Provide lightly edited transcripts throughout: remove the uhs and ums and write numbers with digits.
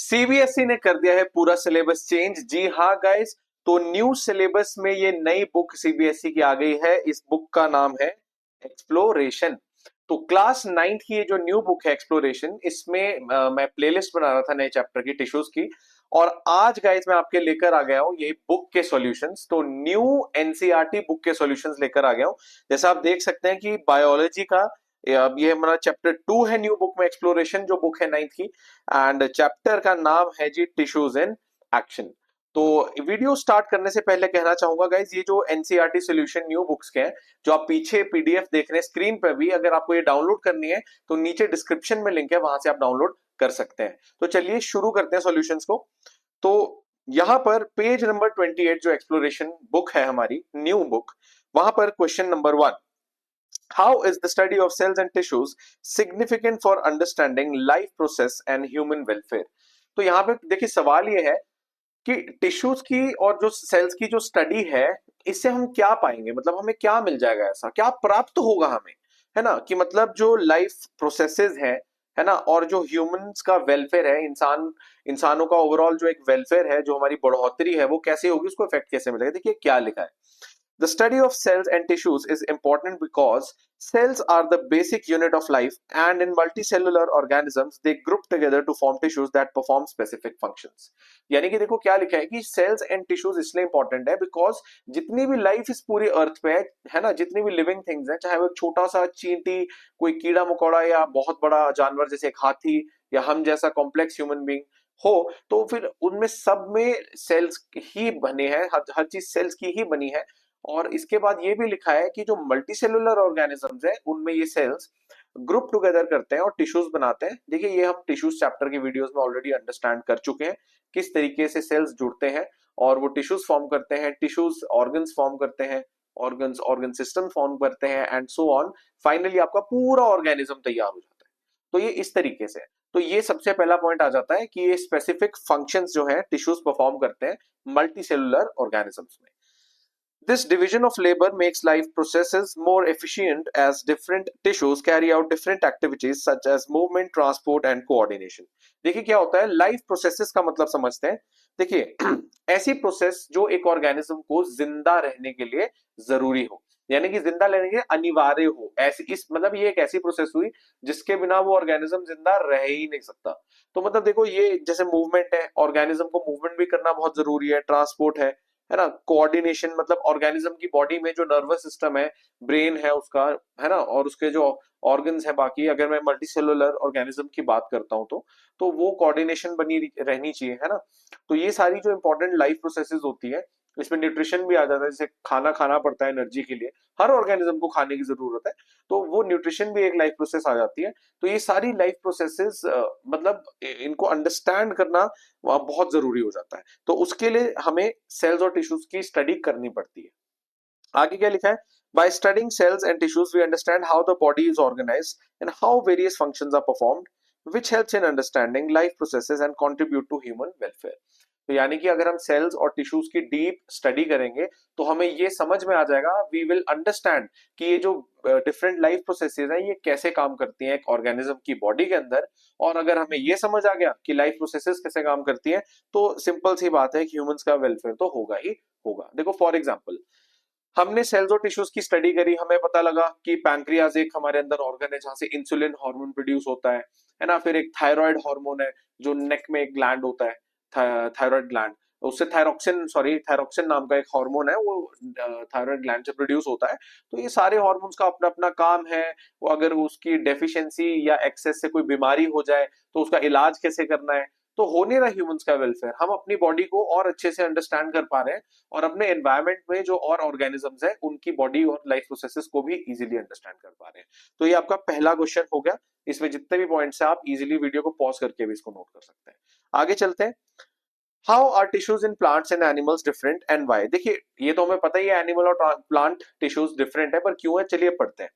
CBSE ने कर दिया है पूरा सिलेबस चेंज। जी हाँ गाइस, तो न्यू सिलेबस में ये नई बुक सीबीएसई की आ गई है। इस बुक का नाम है एक्सप्लोरेशन। तो क्लास 9th की ये जो न्यू बुक है एक्सप्लोरेशन, इसमें मैं प्लेलिस्ट बना रहा था नए चैप्टर की टिश्यूज की। और आज गाइस मैं आपके लेकर आ गया हूँ ये बुक के सॉल्यूशंस। तो न्यू एनसीईआरटी बुक के सॉल्यूशंस लेकर आ गया हूँ। जैसा आप देख सकते हैं कि बायोलॉजी का अब ये हमारा चैप्टर 2 है न्यू बुक में, एक्सप्लोरेशन जो बुक है 9th की। एंड चैप्टर का नाम है जी टिश्यूज इन एक्शन। तो वीडियो स्टार्ट करने से पहले कहना चाहूंगा गाइज, ये जो एनसीईआरटी सॉल्यूशन न्यू बुक्स के हैं, जो आप पीछे पीडीएफ देख रहे हैं स्क्रीन पर भी, अगर आपको ये डाउनलोड करनी है तो नीचे डिस्क्रिप्शन में लिंक है, वहां से आप डाउनलोड कर सकते हैं। तो चलिए शुरू करते हैं सॉल्यूशंस को। तो यहां पर पेज नंबर 28 जो एक्सप्लोरेशन बुक है हमारी न्यू बुक, वहां पर question number 1, How is the study of cells and tissues significant for understanding life process and human welfare? तो यहाँ पे देखिए सवाल ये है कि टिश्यूज की और जो सेल्स की जो स्टडी है, इससे हम क्या पाएंगे, मतलब हमें क्या मिल जाएगा, ऐसा क्या प्राप्त होगा हमें, है ना। कि मतलब जो लाइफ प्रोसेसेस है ना, और जो ह्यूमंस का वेलफेयर है, इंसानों का ओवरऑल जो एक वेलफेयर है, जो हमारी बढ़ोतरी है, वो कैसे होगी, उसको इफेक्ट कैसे मिलेगा। देखिए क्या लिखा है। The study of cells and tissues is important because cells are the basic unit of life, and in multicellular organisms they group together to form tissues that perform specific functions. यानी कि देखो क्या लिखा है कि cells and tissues इसलिए important है because जितनी भी लाइफ इस पूरी अर्थ पे है ना, जितनी भी लिविंग थिंग्स हैं, चाहे वो एक छोटा सा चींटी, कोई कीड़ा मकोड़ा, या बहुत बड़ा जानवर जैसे एक हाथी, या हम जैसा कॉम्प्लेक्स ह्यूमन बींग हो, तो फिर उनमें सब में सेल्स ही बने हैं, हर चीज सेल्स की ही बनी है। और इसके बाद ये भी लिखा है कि जो मल्टीसेलुलर ऑर्गेनिजम्स है, उनमें ये सेल्स ग्रुप टुगेदर करते हैं और टिश्यूज बनाते हैं। देखिए ये हम टिश्यूज चैप्टर की वीडियोस में ऑलरेडी अंडरस्टैंड कर चुके हैं, किस तरीके से सेल्स जुड़ते हैं और वो टिश्यूज फॉर्म करते हैं, टिश्यूज ऑर्गन्स फॉर्म करते हैं, ऑर्गन्स ऑर्गन सिस्टम फॉर्म करते हैं, एंड सो ऑन। फाइनली आपका पूरा ऑर्गेनिज्म तैयार हो जाता है। तो ये इस तरीके से, तो ये सबसे पहला पॉइंट आ जाता है कि ये स्पेसिफिक फंक्शंस जो है टिश्यूज परफॉर्म करते हैं मल्टीसेलुलर ऑर्गेनिजम्स में। This division of labor makes life processes more efficient as different tissues carry out different activities such as movement, transport and coordination. देखिए क्या होता है लाइफ प्रोसेसेस का मतलब समझते हैं। देखिए ऐसी प्रोसेस जो एक ऑर्गेनिज्म को जिंदा रहने के लिए जरूरी हो, यानी कि जिंदा रहने के लिए अनिवार्य हो, ऐसी इस मतलब ये एक ऐसी प्रोसेस हुई जिसके बिना वो ऑर्गेनिज्म जिंदा रह ही नहीं सकता। तो मतलब देखो ये जैसे मूवमेंट है, ऑर्गेनिज्म को मूवमेंट भी करना बहुत जरूरी है, ट्रांसपोर्ट है ना, कोऑर्डिनेशन मतलब ऑर्गेनिज्म की बॉडी में जो नर्वस सिस्टम है, ब्रेन है उसका, है ना, और उसके जो ऑर्गन्स है बाकी, अगर मैं मल्टीसेलुलर ऑर्गेनिज्म की बात करता हूं तो वो कोऑर्डिनेशन बनी रहनी चाहिए, है ना। तो ये सारी जो इंपॉर्टेंट लाइफ प्रोसेसेस होती है, इसमें न्यूट्रिशन भी आ जाता है, जैसे खाना खाना पड़ता है एनर्जी के लिए, हर ऑर्गेनिज्म को खाने की जरूरत है, तो वो न्यूट्रिशन भी एक लाइफ प्रोसेस आ जाती है। तो ये सारी लाइफ प्रोसेसेस मतलब इनको अंडरस्टैंड करना वह बहुत जरूरी हो जाता है। तो उसके लिए हमें सेल्स और टिश्यूज की स्टडी करनी पड़ती है। आगे क्या लिखा है, by studying cells and tissues we understand how the body is organised and how various functions are performed which helps in understanding life processes and contribute to human welfare. तो यानी कि अगर हम सेल्स और टिश्यूज की deep study करेंगे तो हमें ये समझ में आ जाएगा, वी विल अंडरस्टैंड कि ये जो डिफरेंट लाइफ प्रोसेसेस हैं ये कैसे काम करती हैं एक ऑर्गेनिज्म की बॉडी के अंदर। और अगर हमें ये समझ आ गया कि लाइफ प्रोसेसेस कैसे काम करती हैं, तो सिंपल सी बात है कि ह्यूमंस का वेलफेयर तो होगा ही होगा। देखो फॉर एग्जांपल, हमने सेल्स और टिश्यूज की स्टडी करी, हमें पता लगा कि पैंक्रियाज एक हमारे अंदर ऑर्गन है जहां से इंसुलिन हार्मोन प्रोड्यूस होता है ना। फिर एक थायराइड हार्मोन है जो नेक में एक ग्लैंड होता है, थायराइड ग्लैंड, उससे थायरोक्सिन नाम का एक हार्मोन है, वो थायराइड ग्लैंड से प्रोड्यूस होता है। तो ये सारे हार्मोन्स का अपना अपना काम है। वो अगर उसकी डेफिशिएंसी या एक्सेस से कोई बीमारी हो जाए तो उसका इलाज कैसे करना है। तो हो नहीं रहा ह्यूमंस का वेलफेयर, हम अपनी बॉडी को और अच्छे से अंडरस्टैंड कर पा रहे हैं, और अपने एनवायरनमेंट में जो और ऑर्गेनिजम्स हैं उनकी बॉडी और लाइफ प्रोसेसेस को भी इजीली अंडरस्टैंड कर पा रहे हैं। तो ये आपका पहला क्वेश्चन हो गया। इसमें जितने भी पॉइंट्स हैं आप इजीली वीडियो को पॉज करके भी इसको नोट कर सकते हैं। आगे चलते हैं। How are tissues in plants and animals different and why. देखिए ये तो हमें पता ही है एनिमल और प्लांट टिश्यूज डिफरेंट है, पर क्यों है चलिए पढ़ते हैं।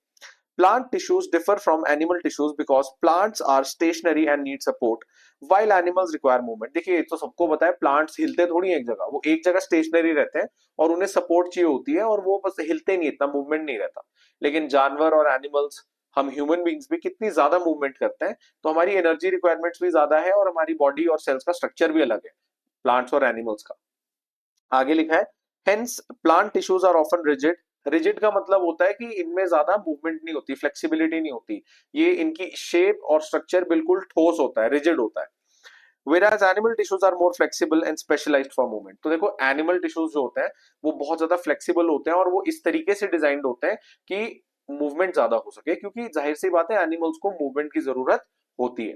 Plant tissues differ from animal tissues because plants are stationary and need support, while animals require movement. देखिए ये तो सबको पता है, प्लांट्स हिलते थोड़ी है एक जगह, वो एक जगह स्टेशनरी रहते हैं और उन्हें सपोर्ट चाहिए होती है, और वो बस हिलते नहीं, इतना मूवमेंट नहीं रहता। लेकिन जानवर और एनिमल्स हम ह्यूमन बींग्स भी कितनी ज्यादा मूवमेंट करते हैं, तो हमारी एनर्जी रिक्वायरमेंट्स भी ज्यादा है और हमारी बॉडी और सेल्स का स्ट्रक्चर भी अलग है प्लांट्स और एनिमल्स का। आगे लिखा है hence plant tissues are often rigid. Rigid का मतलब होता है कि इनमें ज्यादा मूवमेंट नहीं होती, फ्लेक्सिबिलिटी नहीं होती, ये इनकी शेप और स्ट्रक्चर बिल्कुल ठोस होता है, रिजिड होता है। Whereas animal tissues are more flexible and specialized for movement। तो देखो एनिमल टिश्यूज जो होते हैं वो बहुत ज्यादा फ्लेक्सिबल होते हैं और वो इस तरीके से डिजाइंड होते हैं कि मूवमेंट ज्यादा हो सके, क्योंकि जाहिर सी बात है एनिमल्स को मूवमेंट की जरूरत होती है।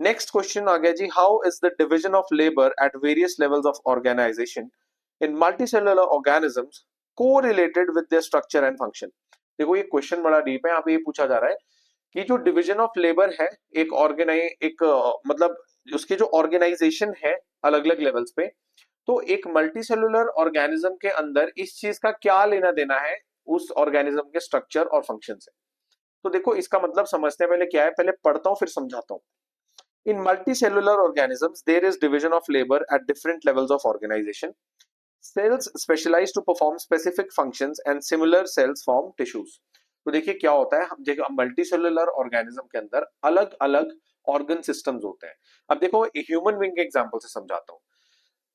नेक्स्ट क्वेश्चन आ गया जी, how is the division of labour at various levels of organisation in multicellular organisms correlated with their structure and function. देखो ये क्वेश्चन बड़ा डीप है, यहाँ पे ये पूछा जा रहा है कि जो डिवीजन ऑफ लेबर है एक मतलब उसके जो ऑर्गेनाइजेशन है अलग अलग लेवल्स पे, तो एक मल्टीसेलुलर ऑर्गेनिज्म के अंदर इस चीज का क्या लेना देना है उस ऑर्गेनिज्म के स्ट्रक्चर और फंक्शन से। तो देखो इसका मतलब समझते हैं, पहले क्या है, पहले पढ़ता हूं फिर समझाता हूं। In multicellular organisms there is division of labour at different levels of organisation. Cells specialise to perform specific functions and similar cells form tissues. तो देखिए क्या होता है, हम देखो मल्टीसेलुलर ऑर्गेनिज्म के अंदर अलग अलग ऑर्गन सिस्टम्स होते हैं। अब देखो ह्यूमन बींग के एग्जांपल से समझाता हूँ।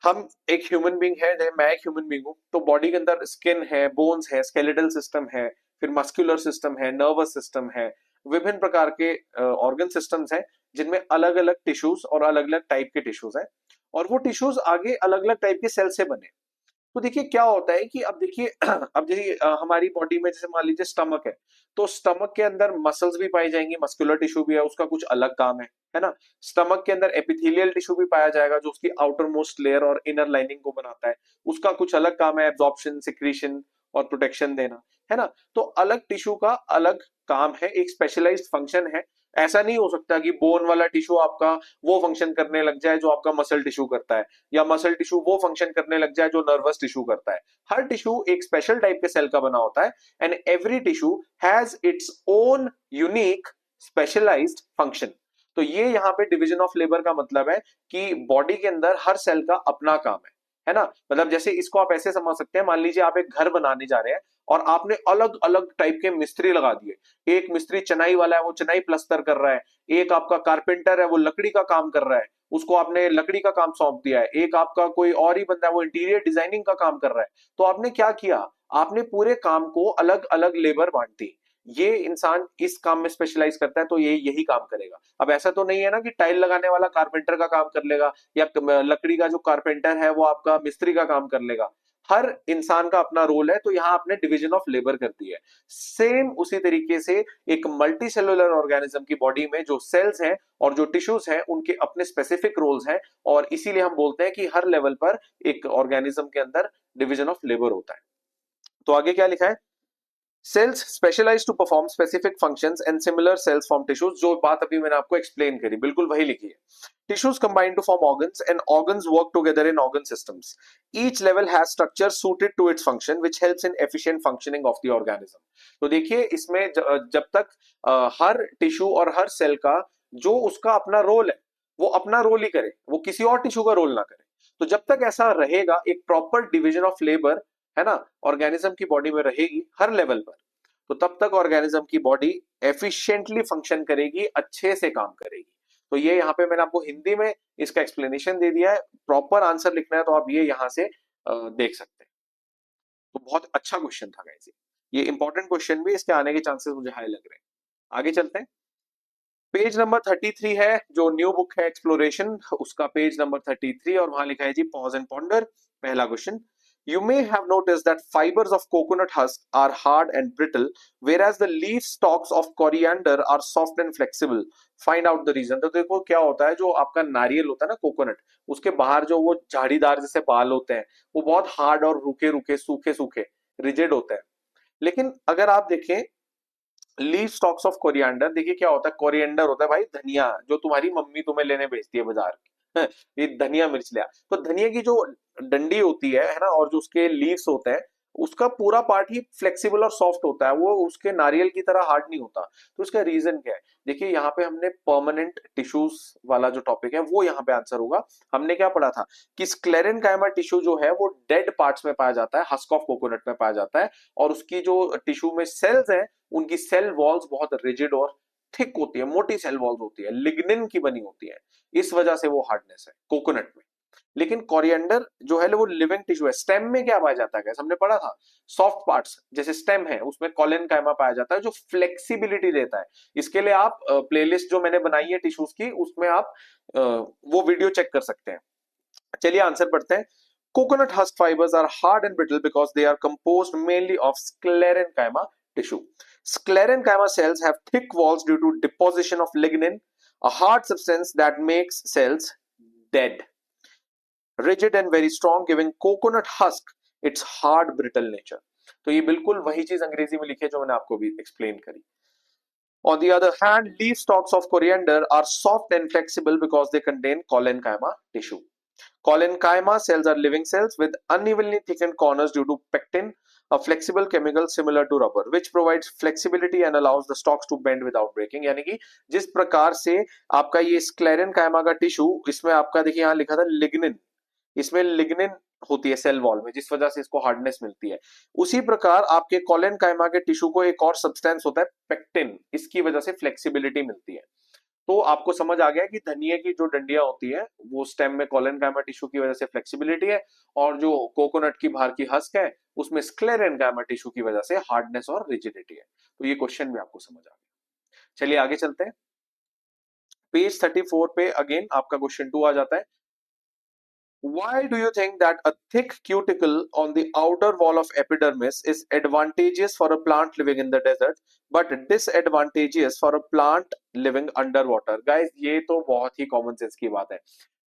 हम एक ह्यूमन बींग है, जैसे मैं एक ह्यूमन बींग हूँ, तो बॉडी के अंदर स्किन है, बोन्स है, स्केलेटल सिस्टम है, फिर मस्कुलर सिस्टम है, नर्वस सिस्टम है, विभिन्न प्रकार के ऑर्गन सिस्टम्स हैं जिनमें अलग अलग टिश्यूज और अलग अलग टाइप के टिश्यूज हैं, और वो टिश्यूज आगे अलग अलग टाइप के सेल से बने। तो देखिए क्या होता है कि अब देखिए अब जैसे हमारी बॉडी में जैसे मान लीजिए स्टमक है, तो स्टमक के अंदर मसल्स भी पाई जाएंगी, मस्कुलर टिश्यू भी है, उसका कुछ अलग काम है ना। स्टमक के अंदर एपिथेलियल टिश्यू भी पाया जाएगा जो उसकी आउटर मोस्ट लेयर और इनर लाइनिंग को बनाता है, उसका कुछ अलग काम है, एब्जॉर्प्शन, सिक्रीशन और प्रोटेक्शन देना, है ना। तो अलग टिश्यू का अलग काम है, एक स्पेशलाइज्ड फंक्शन है। ऐसा नहीं हो सकता कि बोन वाला टिश्यू आपका वो फंक्शन करने लग जाए जो आपका मसल टिश्यू करता है, या मसल टिश्यू वो फंक्शन करने लग जाए जो नर्वस टिश्यू करता है। हर टिश्यू एक स्पेशल टाइप के सेल का बना होता है, and every tissue has its own unique specialised function. तो ये यहाँ पे डिवीजन ऑफ लेबर का मतलब है कि बॉडी के अंदर हर सेल का अपना काम है ना। मतलब जैसे इसको आप ऐसे समझ सकते हैं, मान लीजिए आप एक घर बनाने जा रहे हैं और आपने अलग अलग टाइप के मिस्त्री लगा दिए। एक मिस्त्री चनाई वाला है, वो चनाई प्लस्तर कर रहा है। एक आपका कारपेंटर है, वो लकड़ी का काम कर रहा है, उसको आपने लकड़ी का काम सौंप दिया है। एक आपका कोई और ही बंदा है, वो इंटीरियर डिजाइनिंग का काम कर रहा है। तो आपने क्या किया, आपने पूरे काम को अलग अलग लेबर बांट दी। ये इंसान इस काम में स्पेशलाइज करता है तो ये यही काम करेगा। अब ऐसा तो नहीं है ना कि टाइल लगाने वाला कारपेंटर का काम कर लेगा, या लकड़ी का जो कारपेंटर है वो आपका मिस्त्री का काम कर लेगा। हर इंसान का अपना रोल है, तो यहां आपने डिवीजन ऑफ लेबर कर दी है। सेम उसी तरीके से एक मल्टी सेलुलर ऑर्गेनिज्म की बॉडी में जो सेल्स हैं और जो टिश्यूज हैं उनके अपने स्पेसिफिक रोल्स हैं, और इसीलिए हम बोलते हैं कि हर लेवल पर एक ऑर्गेनिज्म के अंदर डिवीजन ऑफ लेबर होता है। तो आगे क्या लिखा है, cells specialise to perform specific functions and similar cells form tissues. जो बात अभी मैंने आपको एक्सप्लेन करी बिल्कुल वही लिखी है। Tissues combine to form organs and organs work together in organ systems. Each level has structure suited to its function which helps in efficient functioning of the organism. तो देखिए इसमें जब तक हर टिश्यू और हर सेल का जो उसका अपना रोल है वो अपना रोल ही करे, वो किसी और टिश्यू का रोल ना करे। तो जब तक ऐसा रहेगा, एक प्रॉपर डिवीजन ऑफ लेबर है ना ऑर्गेनिज्म की बॉडी में रहेगी हर लेवल पर, तो तब तक ऑर्गेनिज्म की बॉडी एफिशिएंटली फंक्शन करेगी, अच्छे से काम करेगी। तो ये यहाँ पे मैंने आपको हिंदी में इसका एक्सप्लेनेशन दे दिया है। प्रॉपर आंसर लिखना है तो आप ये यहाँ से देख सकते हैं। तो बहुत अच्छा क्वेश्चन था गाइस, ये इंपॉर्टेंट क्वेश्चन भी, इसके आने के चांसेस मुझे हाई लग रहे हैं। आगे चलते हैं। पेज नंबर 33 है, जो न्यू बुक है एक्सप्लोरेशन, उसका पेज नंबर 33, और वहां लिखा है जी पॉज एंड पॉन्डर। पहला question, you may have noticed that fibers of coconut husk are hard and brittle, whereas the leaf stalks of coriander are soft and flexible. Find out the reason। तो देखो क्या होता है, जो आपका नारियल होता है ना कोकोनट, उसके बाहर जो वो झाड़ीदार जैसे बाल होते हैं वो बहुत हार्ड और रूखे रूखे सूखे सूखे रिजिड होते हैं। लेकिन अगर आप देखें लीफ स्टॉक्स ऑफ कोरिएंडर, देखिए क्या होता है, कोरिएंडर होता है भाई धनिया, जो तुम्हारी मम्मी तुम्हें लेने भेजती है बाजार। ये धनिया मिर्च लिया, तो धनिया की जो डंडी होती है ना, और जो उसके लीव्स होते हैं उसका पूरा पार्ट ही फ्लेक्सिबल और सॉफ्ट होता है, वो उसके नारियल की तरह हार्ड नहीं होता। तो इसका रीजन क्या है? देखिए यहाँ पे हमने परमानेंट टिश्यूज वाला जो टॉपिक है वो यहाँ पे आंसर होगा। हमने क्या पढ़ा था कि स्क्लेरेनकाइमा टिश्यू जो है वो डेड पार्ट्स में पाया जाता है, हस्क ऑफ कोकोनट में पाया जाता है, और उसकी जो टिश्यू में सेल्स है उनकी सेल वॉल्स बहुत रिजिड और थिक होती है, मोटी सेल वॉल्स होती है, लिग्निन की बनी होती है, इस वजह से वो हार्डनेस है कोकोनट में। लेकिन कोरिएंडर जो है वो लिविंग टिश्यू है। स्टेम में क्या पाया जाता है, हमने पढ़ा था, सॉफ्ट पार्ट्स जैसे स्टेम है उसमें कॉलेनकाइमा पाया जाता है जो फ्लेक्सिबिलिटी देता है। इसके लिए आप प्लेलिस्ट जो मैंने बनाई है टिश्यूज की उसमें आप वो वीडियो चेक कर सकते हैं। चलिए आंसर पढ़ते हैं। Coconut husk fibres are hard and brittle because they are composed mainly of sclerenchyma tissue. Sclerenchyma cells have thick walls due to deposition of lignin, a hard substance that makes cells dead, rigid and very strong, giving coconut husk its hard brittle nature. तो ये बिल्कुल वही चीज अंग्रेजी में लिखी है जो मैंने आपको भी एक्सप्लेन करी। On the other hand, leaf stalks of coriander are soft and flexible because they contain collenchyma tissue. Collenchyma cells are living cells with unevenly thickened corners due to pectin, a flexible chemical similar to rubber, which provides flexibility and allows the stalks to bend without breaking. यानी कि जिस प्रकार से आपका ये sclerenchyma का tissue, इसमें आपका देखिए यहाँ लिखा था लिग्निन, इसमें लिग्निन होती है सेल वॉल में जिस वजह से इसको हार्डनेस मिलती है, उसी प्रकार आपके कोलेनकाइमा के टिश्यू को एक और सब्सटेंस होता है पेक्टिन, इसकी वजह से फ्लेक्सिबिलिटी मिलती है। तो आपको समझ आ गया कि धनिया की जो डंडियां होती है वो स्टेम में कोलेनकाइमा टिश्यू की वजह से फ्लेक्सिबिलिटी है, और जो कोकोनट की बाहर की हस्क है उसमें स्क्लेरेनकाइमा टिश्यू की वजह से हार्डनेस और रिजिडिटी है। तो ये क्वेश्चन भी आपको समझ आ गया। चलिए आगे चलते हैं। पेज 34 पे अगेन आपका क्वेश्चन 2 आ जाता है। Why do you think that a thick cuticle on the outer wall of epidermis is advantageous for a plant living in the desert but disadvantageous for a plant living underwater? Guys, ये तो बहुत ही common sense की बात है।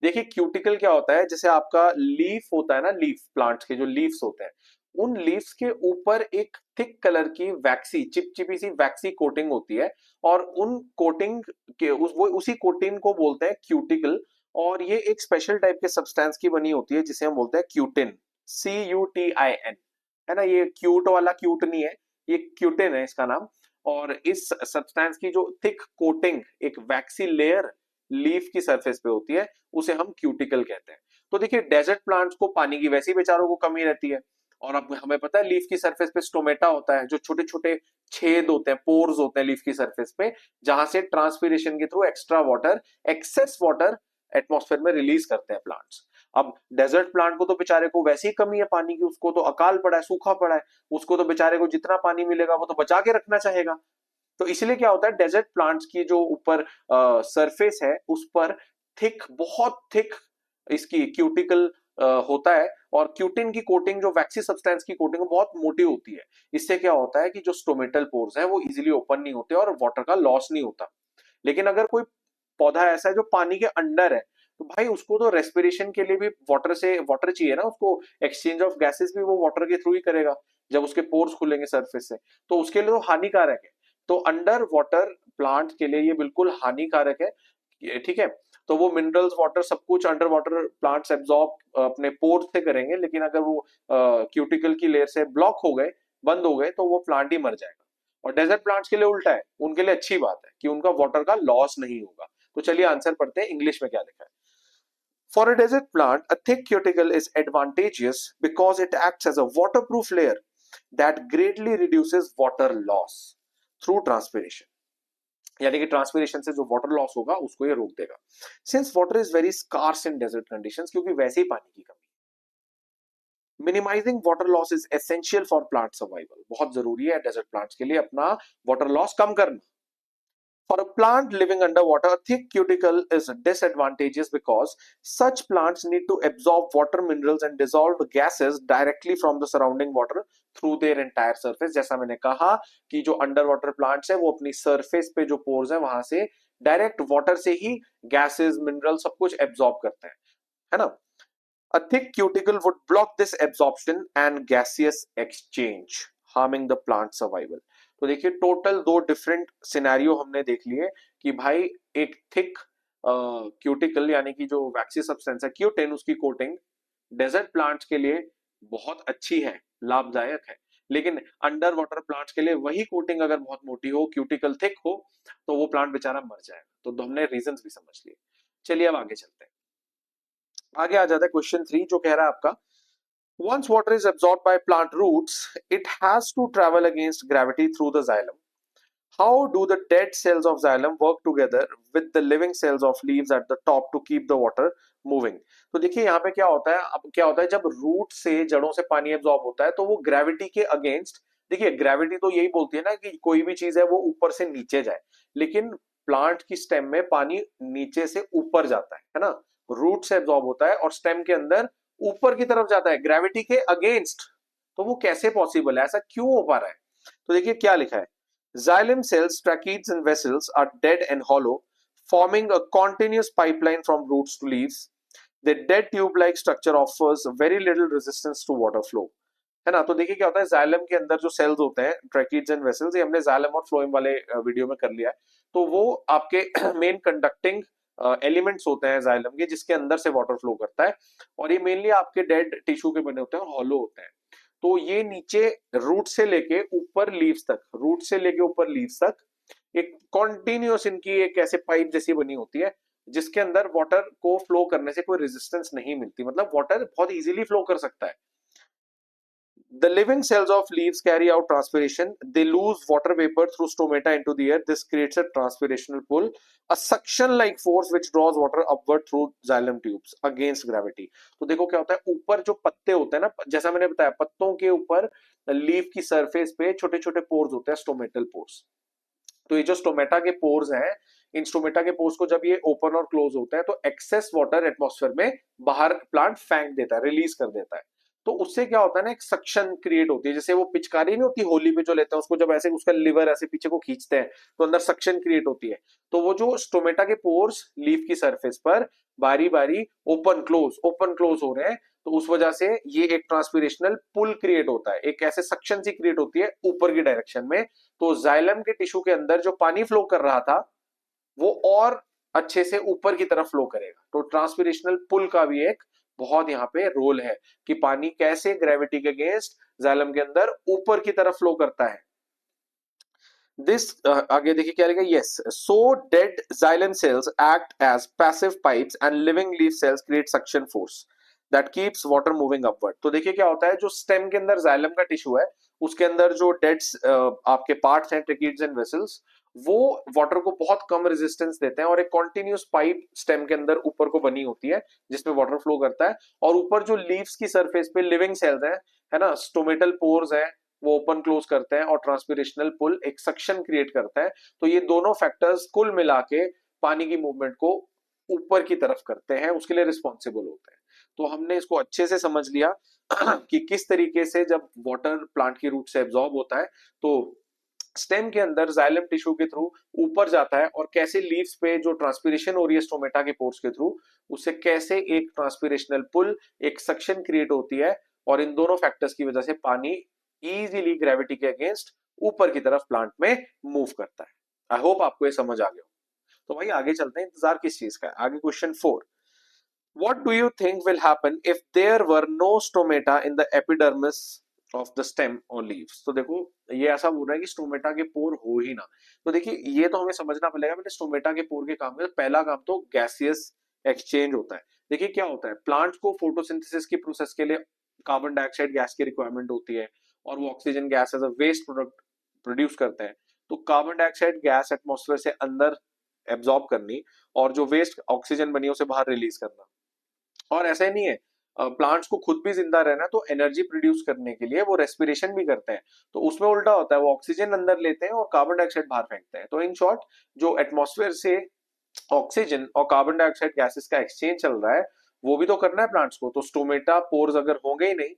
देखिए cuticle क्या होता है, जैसे आपका लीफ होता है ना, लीफ प्लांट्स के जो लीव्स होते हैं, उन लीव्स के ऊपर एक थिक कलर की वैक्सी चिपचिपी सी वैक्सी कोटिंग होती है, और उन कोटिंग के उसी कोटिंग को बोलते हैं क्यूटिकल। और ये एक स्पेशल टाइप के सब्सटेंस की बनी होती है जिसे हम बोलते हैं क्यूटिन, CUTIN, है ना। ये क्यूट वाला क्यूट नहीं है, ये क्यूटिन है इसका नाम। और इस सब्सटेंस की जो थिक कोटिंग, एक वैक्सी लेयर लीफ की सरफेस पे होती है, उसे हम क्यूटिकल कहते हैं। तो देखिए डेजर्ट प्लांट्स को पानी की वैसी बेचारों को कमी रहती है, और अब हमें पता है लीफ की सरफेस पे स्टोमेटा होता है, जो छोटे छोटे छेद होते हैं, पोर्स होते हैं लीफ की सरफेस पे, जहां से ट्रांसपीरेशन के through extra water, excess water atmosphere में रिलीज करते हैं प्लांट्स। अब डेजर्ट प्लांट को तो बेचारे को वैसी ही कमी है पानी की, उसको तो अकाल पड़ा है, सूखा पड़ा है, उसको तो बेचारे को जितना पानी मिलेगा वो तो बचा के रखना चाहेगा। तो इसलिए क्या होता है, डेजर्ट प्लांट्स की जो ऊपर सरफेस है उस पर थिक, बहुत थिक इसकी क्यूटिकल होता है, और क्यूटिन की कोटिंग, जो वैक्सी सब्सटेंस की कोटिंग बहुत मोटी होती है। इससे क्या होता है कि जो स्टोमेटल पोर्स है वो इजीली ओपन नहीं होते और वाटर का लॉस नहीं होता। लेकिन अगर कोई पौधा ऐसा है जो पानी के अंडर है, तो भाई उसको तो रेस्पिरेशन के लिए भी वाटर चाहिए ना, उसको एक्सचेंज ऑफ गैसेस भी वो वाटर के थ्रू ही करेगा जब उसके पोर्स खुलेंगे सरफेस से, तो उसके लिए तो हानिकारक है। तो अंडर वाटर प्लांट के लिए ये बिल्कुल हानिकारक है, ठीक है। तो वो मिनरल्स, वाटर, सब कुछ अंडर वाटर प्लांट्स एब्जॉर्ब अपने पोर्स से करेंगे, लेकिन अगर वो क्यूटिकल की लेयर से ब्लॉक हो गए, बंद हो गए, तो वो प्लांट ही मर जाएगा। और डेजर्ट प्लांट्स के लिए उल्टा है, उनके लिए अच्छी बात है कि उनका वाटर का लॉस नहीं होगा। तो चलिए आंसर पढ़ते हैं, इंग्लिश में क्या लिखा है। For a desert plant, a thick cuticle is advantageous because it acts as a waterproof layer that greatly reduces water loss through transpiration. यानी कि ट्रांसपिरेशन से जो वाटर लॉस होगा उसको ये रोक देगा। Since water is very scarce in desert conditions, क्योंकि वैसे ही पानी की कमी। Minimizing water loss is essential for plant survival, बहुत जरूरी है डेजर्ट प्लांट्स के लिए अपना वाटर लॉस कम करना। For a plant living underwater, a thick cuticle is disadvantageous because such plants need to absorb water, minerals and dissolved gases directly from the surrounding water through their entire surface. जैसा मैंने कहा कि जो under water plants है वो अपनी surface पे जो पोर्स है वहां से डायरेक्ट वाटर से ही गैसेस, मिनरल सब कुछ एब्जॉर्ब करते हैं, है ना। A thick cuticle would block this absorption and gaseous exchange, harming the plant survival. तो देखिए टोटल दो डिफरेंट सिनेरियो हमने देख लिए कि भाई एक थिक क्यूटिकल यानी कि जो वैक्सी सब्सटेंस है क्यूटिन, उसकी कोटिंग डेजर्ट प्लांट्स के लिए बहुत अच्छी है, लाभदायक है। लेकिन अंडर वाटर प्लांट्स के लिए वही कोटिंग अगर बहुत मोटी हो, क्यूटिकल थिक हो, तो वो प्लांट बेचारा मर जाएगा। तो हमने रीजंस भी समझ लिए। चलिए अब आगे चलते हैं। आगे आ जाता है क्वेश्चन 3, जो कह रहा है आपका, once water is absorbed by plant roots, it has to travel against gravity through the xylem. How do the dead cells of xylem work together with the living cells of leaves at the top to keep the water moving? तो देखिए यहाँ पे क्या होता है, अब क्या होता है जब रूट से, जड़ों से पानी एब्जॉर्ब होता है तो वो ग्रेविटी के अगेंस्ट, देखिए ग्रेविटी तो यही बोलती है ना कि कोई भी चीज है वो ऊपर से नीचे जाए, लेकिन प्लांट की स्टेम में पानी नीचे से ऊपर जाता है ना, रूट से एब्जॉर्ब होता है और स्टेम के अंदर ऊपर की तरफ जाता है ग्रेविटी के अगेंस्ट। तो वो कैसे पॉसिबल है, ऐसा क्यों हो पा रहा है? तो देखिए क्या लिखा है, xylem cells, tracheids, and vessels are dead and hollow, forming a continuous pipeline from roots to leaves. The dead tube-like structure offers very little resistance to water flow. है ना? तो देखिए क्या होता है, जाइलम के अंदर जो सेल्स होते हैं, ट्रैकीड्स एंड वेसल्स, ये हमने जाइलम और फ्लोएम वाले वीडियो में कर लिया है। तो वो आपके मेन कंडक्टिंग एलिमेंट्स होते हैं जाइलम के, जिसके अंदर से वाटर फ्लो करता है, और ये मेनली आपके डेड टिश्यू के बने होते हैं और हॉलो होते हैं। तो ये नीचे रूट से लेके ऊपर लीव्स तक, रूट से लेके ऊपर लीव्स तक एक कॉन्टिन्यूस इनकी एक ऐसे पाइप जैसी बनी होती है, जिसके अंदर वाटर को फ्लो करने से कोई रेजिस्टेंस नहीं मिलती, मतलब वाटर बहुत इजीली फ्लो कर सकता है। The living cells of leaves carry out transpiration. They lose water vapor through stomata into the air. This creates a transpirational pull, a suction-like force which draws water upward through xylem tubes against gravity. तो देखो क्या होता है, ऊपर जो पत्ते होते हैं ना, जैसा मैंने बताया, पत्तों के ऊपर लीफ की सरफेस पे छोटे छोटे पोर्स होते हैं, स्टोमेटल पोर्स। तो ये जो स्टोमेटा के पोर्स हैं, इन स्टोमेटा के पोर्स को जब ये ओपन और क्लोज होते हैं तो एक्सेस वाटर एटमॉस्फेयर में बाहर प्लांट फेंक देता है, रिलीज कर देता है। तो उससे क्या होता है ना, एक सक्शन क्रिएट होती है, जैसे वो पिचकारी नहीं होती होली पे जो लेते हैं उसको, जब ऐसे उसका लिवर ऐसे पीछे को खींचते हैं तो अंदर सक्शन क्रिएट होती है। तो वो जो स्टोमेटा के पोर्स लीफ की सरफेस पर बारी बारी ओपन क्लोज हो रहे हैं, तो उस वजह से ये एक ट्रांसपिरेशनल पुल क्रिएट होता है, एक ऐसे सक्शन सी क्रिएट होती है ऊपर की डायरेक्शन में। तो जाइलम के टिश्यू के अंदर जो पानी फ्लो कर रहा था वो और अच्छे से ऊपर की तरफ फ्लो करेगा। तो ट्रांसपिरेशनल पुल का भी एक बहुत यहाँ पे रोल है कि पानी कैसे ग्रेविटी के अगेंस्ट जाइलम के अंदर ऊपर की तरफ फ्लो करता है। दिस आगे देखिए क्या लिखा, yes, so dead xylem cells act as passive pipes and living leaf cells create suction force that keeps water moving upward। तो देखिए क्या होता है, जो स्टेम के अंदर जाइलम का टिश्यू है उसके अंदर जो डेड आपके पार्ट्स हैं, ट्रैकीड्स एंड वेसल्स, वो वाटर को बहुत कम रेजिस्टेंस देते हैं और एक कॉन्टिन्यूस पाइप स्टेम के अंदर ऊपर को बनी होती है जिसमें वाटर फ्लो करता है। और ऊपर जो लीव्स की सरफेस पे लिविंग सेल्स हैं, है ना, स्टोमेटल पोर्स हैं, वो ओपन क्लोज करते हैं और ट्रांसपिरेशनल पुल एक सक्शन क्रिएट करता है। तो ये दोनों फैक्टर्स कुल मिला के पानी की मूवमेंट को ऊपर की तरफ करते हैं, उसके लिए रिस्पॉन्सिबल होते हैं। तो हमने इसको अच्छे से समझ लिया कि किस तरीके से जब वाटर प्लांट की रूट से एब्जॉर्ब होता है तो स्टेम के अंदर जाइलम टिश्यू के थ्रू ऊपर जाता है, और कैसे लीव्स पे जो ट्रांसपिरेशन हो रही है स्टोमेटा के पोर्स के थ्रू, उससे कैसे एक ट्रांसपिरेशनल पुल, एक सक्शन क्रिएट होती है, और इन दोनों फैक्टर्स की वजह से पानी इजीली ग्रेविटी के अगेंस्ट ऊपर की तरफ प्लांट में मूव करता है। आई होप आपको ये समझ आ गया हो। तो भाई आगे चलते हैं, इंतजार किस चीज का है। आगे question 4, what do you think will happen if there were no stomata in the epidermis of the stem or leaves? तो देखो ये ऐसा बोल रहा है कि स्टोमेटा के पोर हो ही ना। तो देखिए ये तो हमें समझना पड़ेगा, मैंने स्टोमेटा के पोर के काम में पहला काम तो गैसियस एक्सचेंज होता है। देखिए क्या होता है, प्लांट्स को फोटोसिंथेसिस की प्रोसेस के लिए कार्बन डाइऑक्साइड गैस की रिक्वायरमेंट होती है और वो oxygen gas as a waste product produce करते हैं। तो कार्बन डाइऑक्साइड गैस एटमॉस्फेयर से अंदर एब्जॉर्ब करनी और जो वेस्ट ऑक्सीजन बनी है उसे बाहर रिलीज करना। और ऐसा ही नहीं है, प्लांट्स को खुद भी जिंदा रहना, तो एनर्जी प्रोड्यूस करने के लिए वो रेस्पिरेशन भी करते हैं। तो उसमें उल्टा होता है, वो ऑक्सीजन अंदर लेते हैं और कार्बन डाइऑक्साइड बाहर फेंकते हैं। तो इन शॉर्ट जो एटमॉस्फेयर से ऑक्सीजन और कार्बन डाइऑक्साइड गैसेस का एक्सचेंज चल रहा है वो भी तो करना है प्लांट्स को। तो स्टोमेटा पोर्स अगर होंगे ही नहीं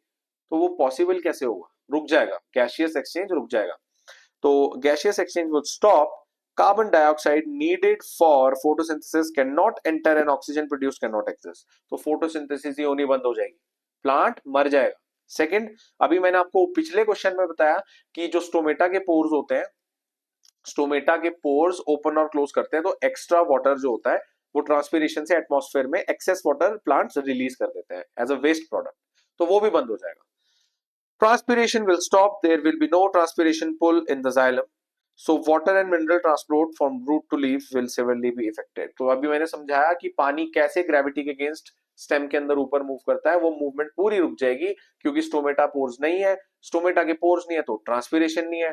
तो वो पॉसिबल कैसे होगा, रुक जाएगा, गैसियस एक्सचेंज रुक जाएगा। तो gaseous exchange will stop. Carbon dioxide needed for photosynthesis cannot enter and oxygen produced cannot exist. तो photosynthesis ही होनी बंद हो जाएगी, प्लांट मर जाएगा। सेकंड, अभी मैंने आपको पिछले क्वेश्चन में बताया कि जो स्टोमेटा के पोर्स होते हैं, स्टोमेटा के पोर्स ओपन और क्लोज करते हैं, तो एक्स्ट्रा वाटर जो होता है वो ट्रांसपिरेशन से एटमॉस्फेयर में एक्सेस वाटर प्लांट्स रिलीज कर देते हैं एज अ वेस्ट प्रोडक्ट, तो वो भी बंद हो जाएगा। Transpiration will stop. There will be no transpiration pull in the xylem. So water and mineral transport from root to leaf will severely be affected. तो अभी मैंने समझाया कि पानी कैसे ग्रेविटी के अगेंस्ट स्टेम के अंदर ऊपर मूव करता है, वो मूवमेंट पूरी रुक जाएगी क्योंकि स्टोमेटा पोर्स नहीं है, स्टोमेटा के पोर्स नहीं है तो ट्रांसपिरेशन नहीं है,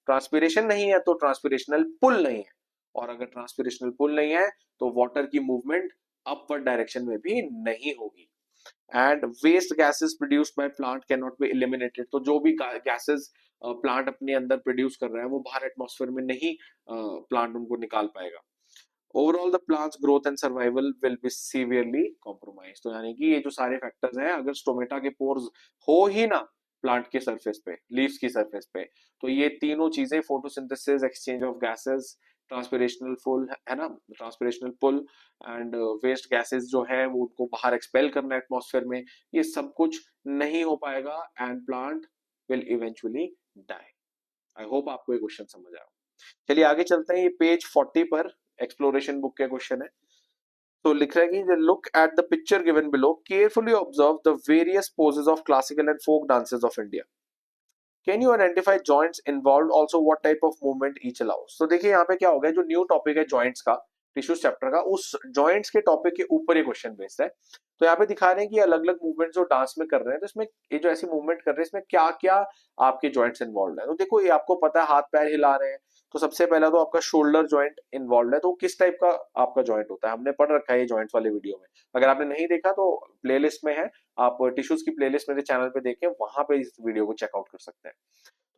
ट्रांसपिरेशन नहीं है तो ट्रांसपिरेशनल पुल नहीं है, और अगर ट्रांसपिरेशनल पुल नहीं है तो वाटर की मूवमेंट अपवर्ड डायरेक्शन में भी नहीं होगी। And waste gases produced by plant can not be eliminated, तो जो भी गैसेस प्लांट अपने अंदर प्रोड्यूस कर रहा है वो बाहर एटमॉस्फेयर में नहीं प्लांट उनको निकाल पाएगा। Overall the plants growth and survival will be severely compromise. तो यानी कि ये जो सारे फैक्टर्स हैं, अगर स्टोमेटा के पोर्स हो ही ना प्लांट के सरफेस पे, लीव्स की सरफेस पे, तो ये तीनों चीजें, फोटोसिंथेसिस, एक्सचेंज ऑफ गैसेस, ट्रांसपिरेशनल पुल है ना, ट्रांसपिरेशनल पुल एंड वेस्ट गैसेस जो है वो उनको बाहर एक्सपेल करना एटमॉस्फेयर में, ये सब कुछ नहीं हो पाएगा and plant will eventually die. I hope आपको ये क्वेश्चन समझ आया। चलिए आगे चलते हैं, ये पेज 40 पर एक्सप्लोरेशन बुक का क्वेश्चन है। तो लिख रहा है कि look at the picture given below, carefully observe the various poses of classical and folk dances of India, can you identify joints involve, also what type of movement each allows. तो देखिए यहाँ पे क्या हो गया, जो न्यू टॉपिक है joints का, टिश्यूज चैप्टर का, उस जॉइंट्स के टॉपिक के ऊपर ये क्वेश्चन बेस्ड है। तो यहाँ पे दिखा रहे हैं कि अलग अलग मूवमेंट जो डांस में कर रहे हैं, तो इसमें ये जो ऐसी मूवमेंट कर रहे हैं इसमें क्या क्या आपके जॉइंट्स इन्वॉल्व है। तो देखो ये आपको पता है, हाथ पैर हिला रहे हैं, तो सबसे पहला तो आपका शोल्डर जॉइंट इन्वॉल्व है। तो किस टाइप का आपका जॉइंट होता है, हमने पढ़ रखा है ये जॉइंट्स वाले वीडियो में, अगर आपने नहीं देखा तो प्लेलिस्ट में है, आप टिश्यूज की प्लेलिस्ट मेरे चैनल पे देखें, वहां पे इस वीडियो को चेकआउट कर सकते हैं।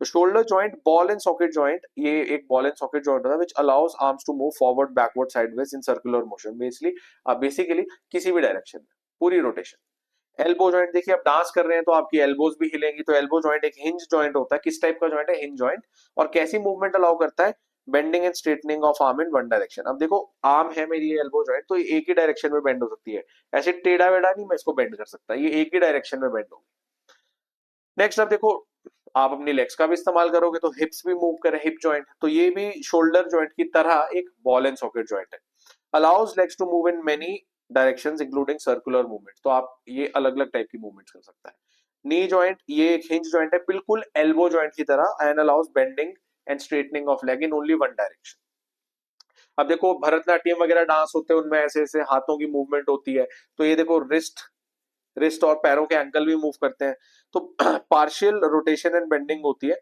तो shoulder joint, ball and socket joint, ये एक बॉल एंड सॉकेट जॉइंट होता है which allows arms to move forward, backward, sideways in circular motion, basically किसी भी डायरेक्शन में पूरी रोटेशन। एल्बो जॉइंट, देखिए आप डांस कर रहे हैं तो आपकी एल्बोज भी हिलेंगी, तो एल्बो जॉइंट एक हिंज जॉइंट होता है। किस टाइप का जॉइंट है, हिंज जॉइंट। और कैसी मूवमेंट अलाउ करता है, bending and straightening of arm in one direction. अब देखो आर्म है मेरी एल्बो जॉइंट, तो ये एक ही डायरेक्शन में बेंड हो सकती है, ऐसे टेढ़ा वेढ़ा नहीं मैं इसको बेंड कर सकता, ये एक ही डायरेक्शन में बेंड होगी। नेक्स्ट अब देखो, आप अपनी लेग्स का भी इस्तेमाल करोगे तो हिप्स भी मूव करें, हिप जॉइंट, तो ये भी शोल्डर जॉइंट की तरह एक बॉल एंड सॉकेट जॉइंट है। Allows legs to move in many directions including circular movement, तो आप ये अलग अलग टाइप की मूवमेंट्स कर सकता है। नी जॉइंट, ये एक हिंज जॉइंट है बिल्कुल एल्बो जॉइंट की तरह, and allows bending and straightening of leg in only one direction. अब देखो भरतनाट्यम वगैरह डांस होते हैं, उनमें ऐसे ऐसे हाथों की मूवमेंट होती है, तो ये देखो रिस्ट रिस्ट और पैरों के एंकल भी मूव करते हैं, तो पार्शियल रोटेशन एंड बेंडिंग होती है।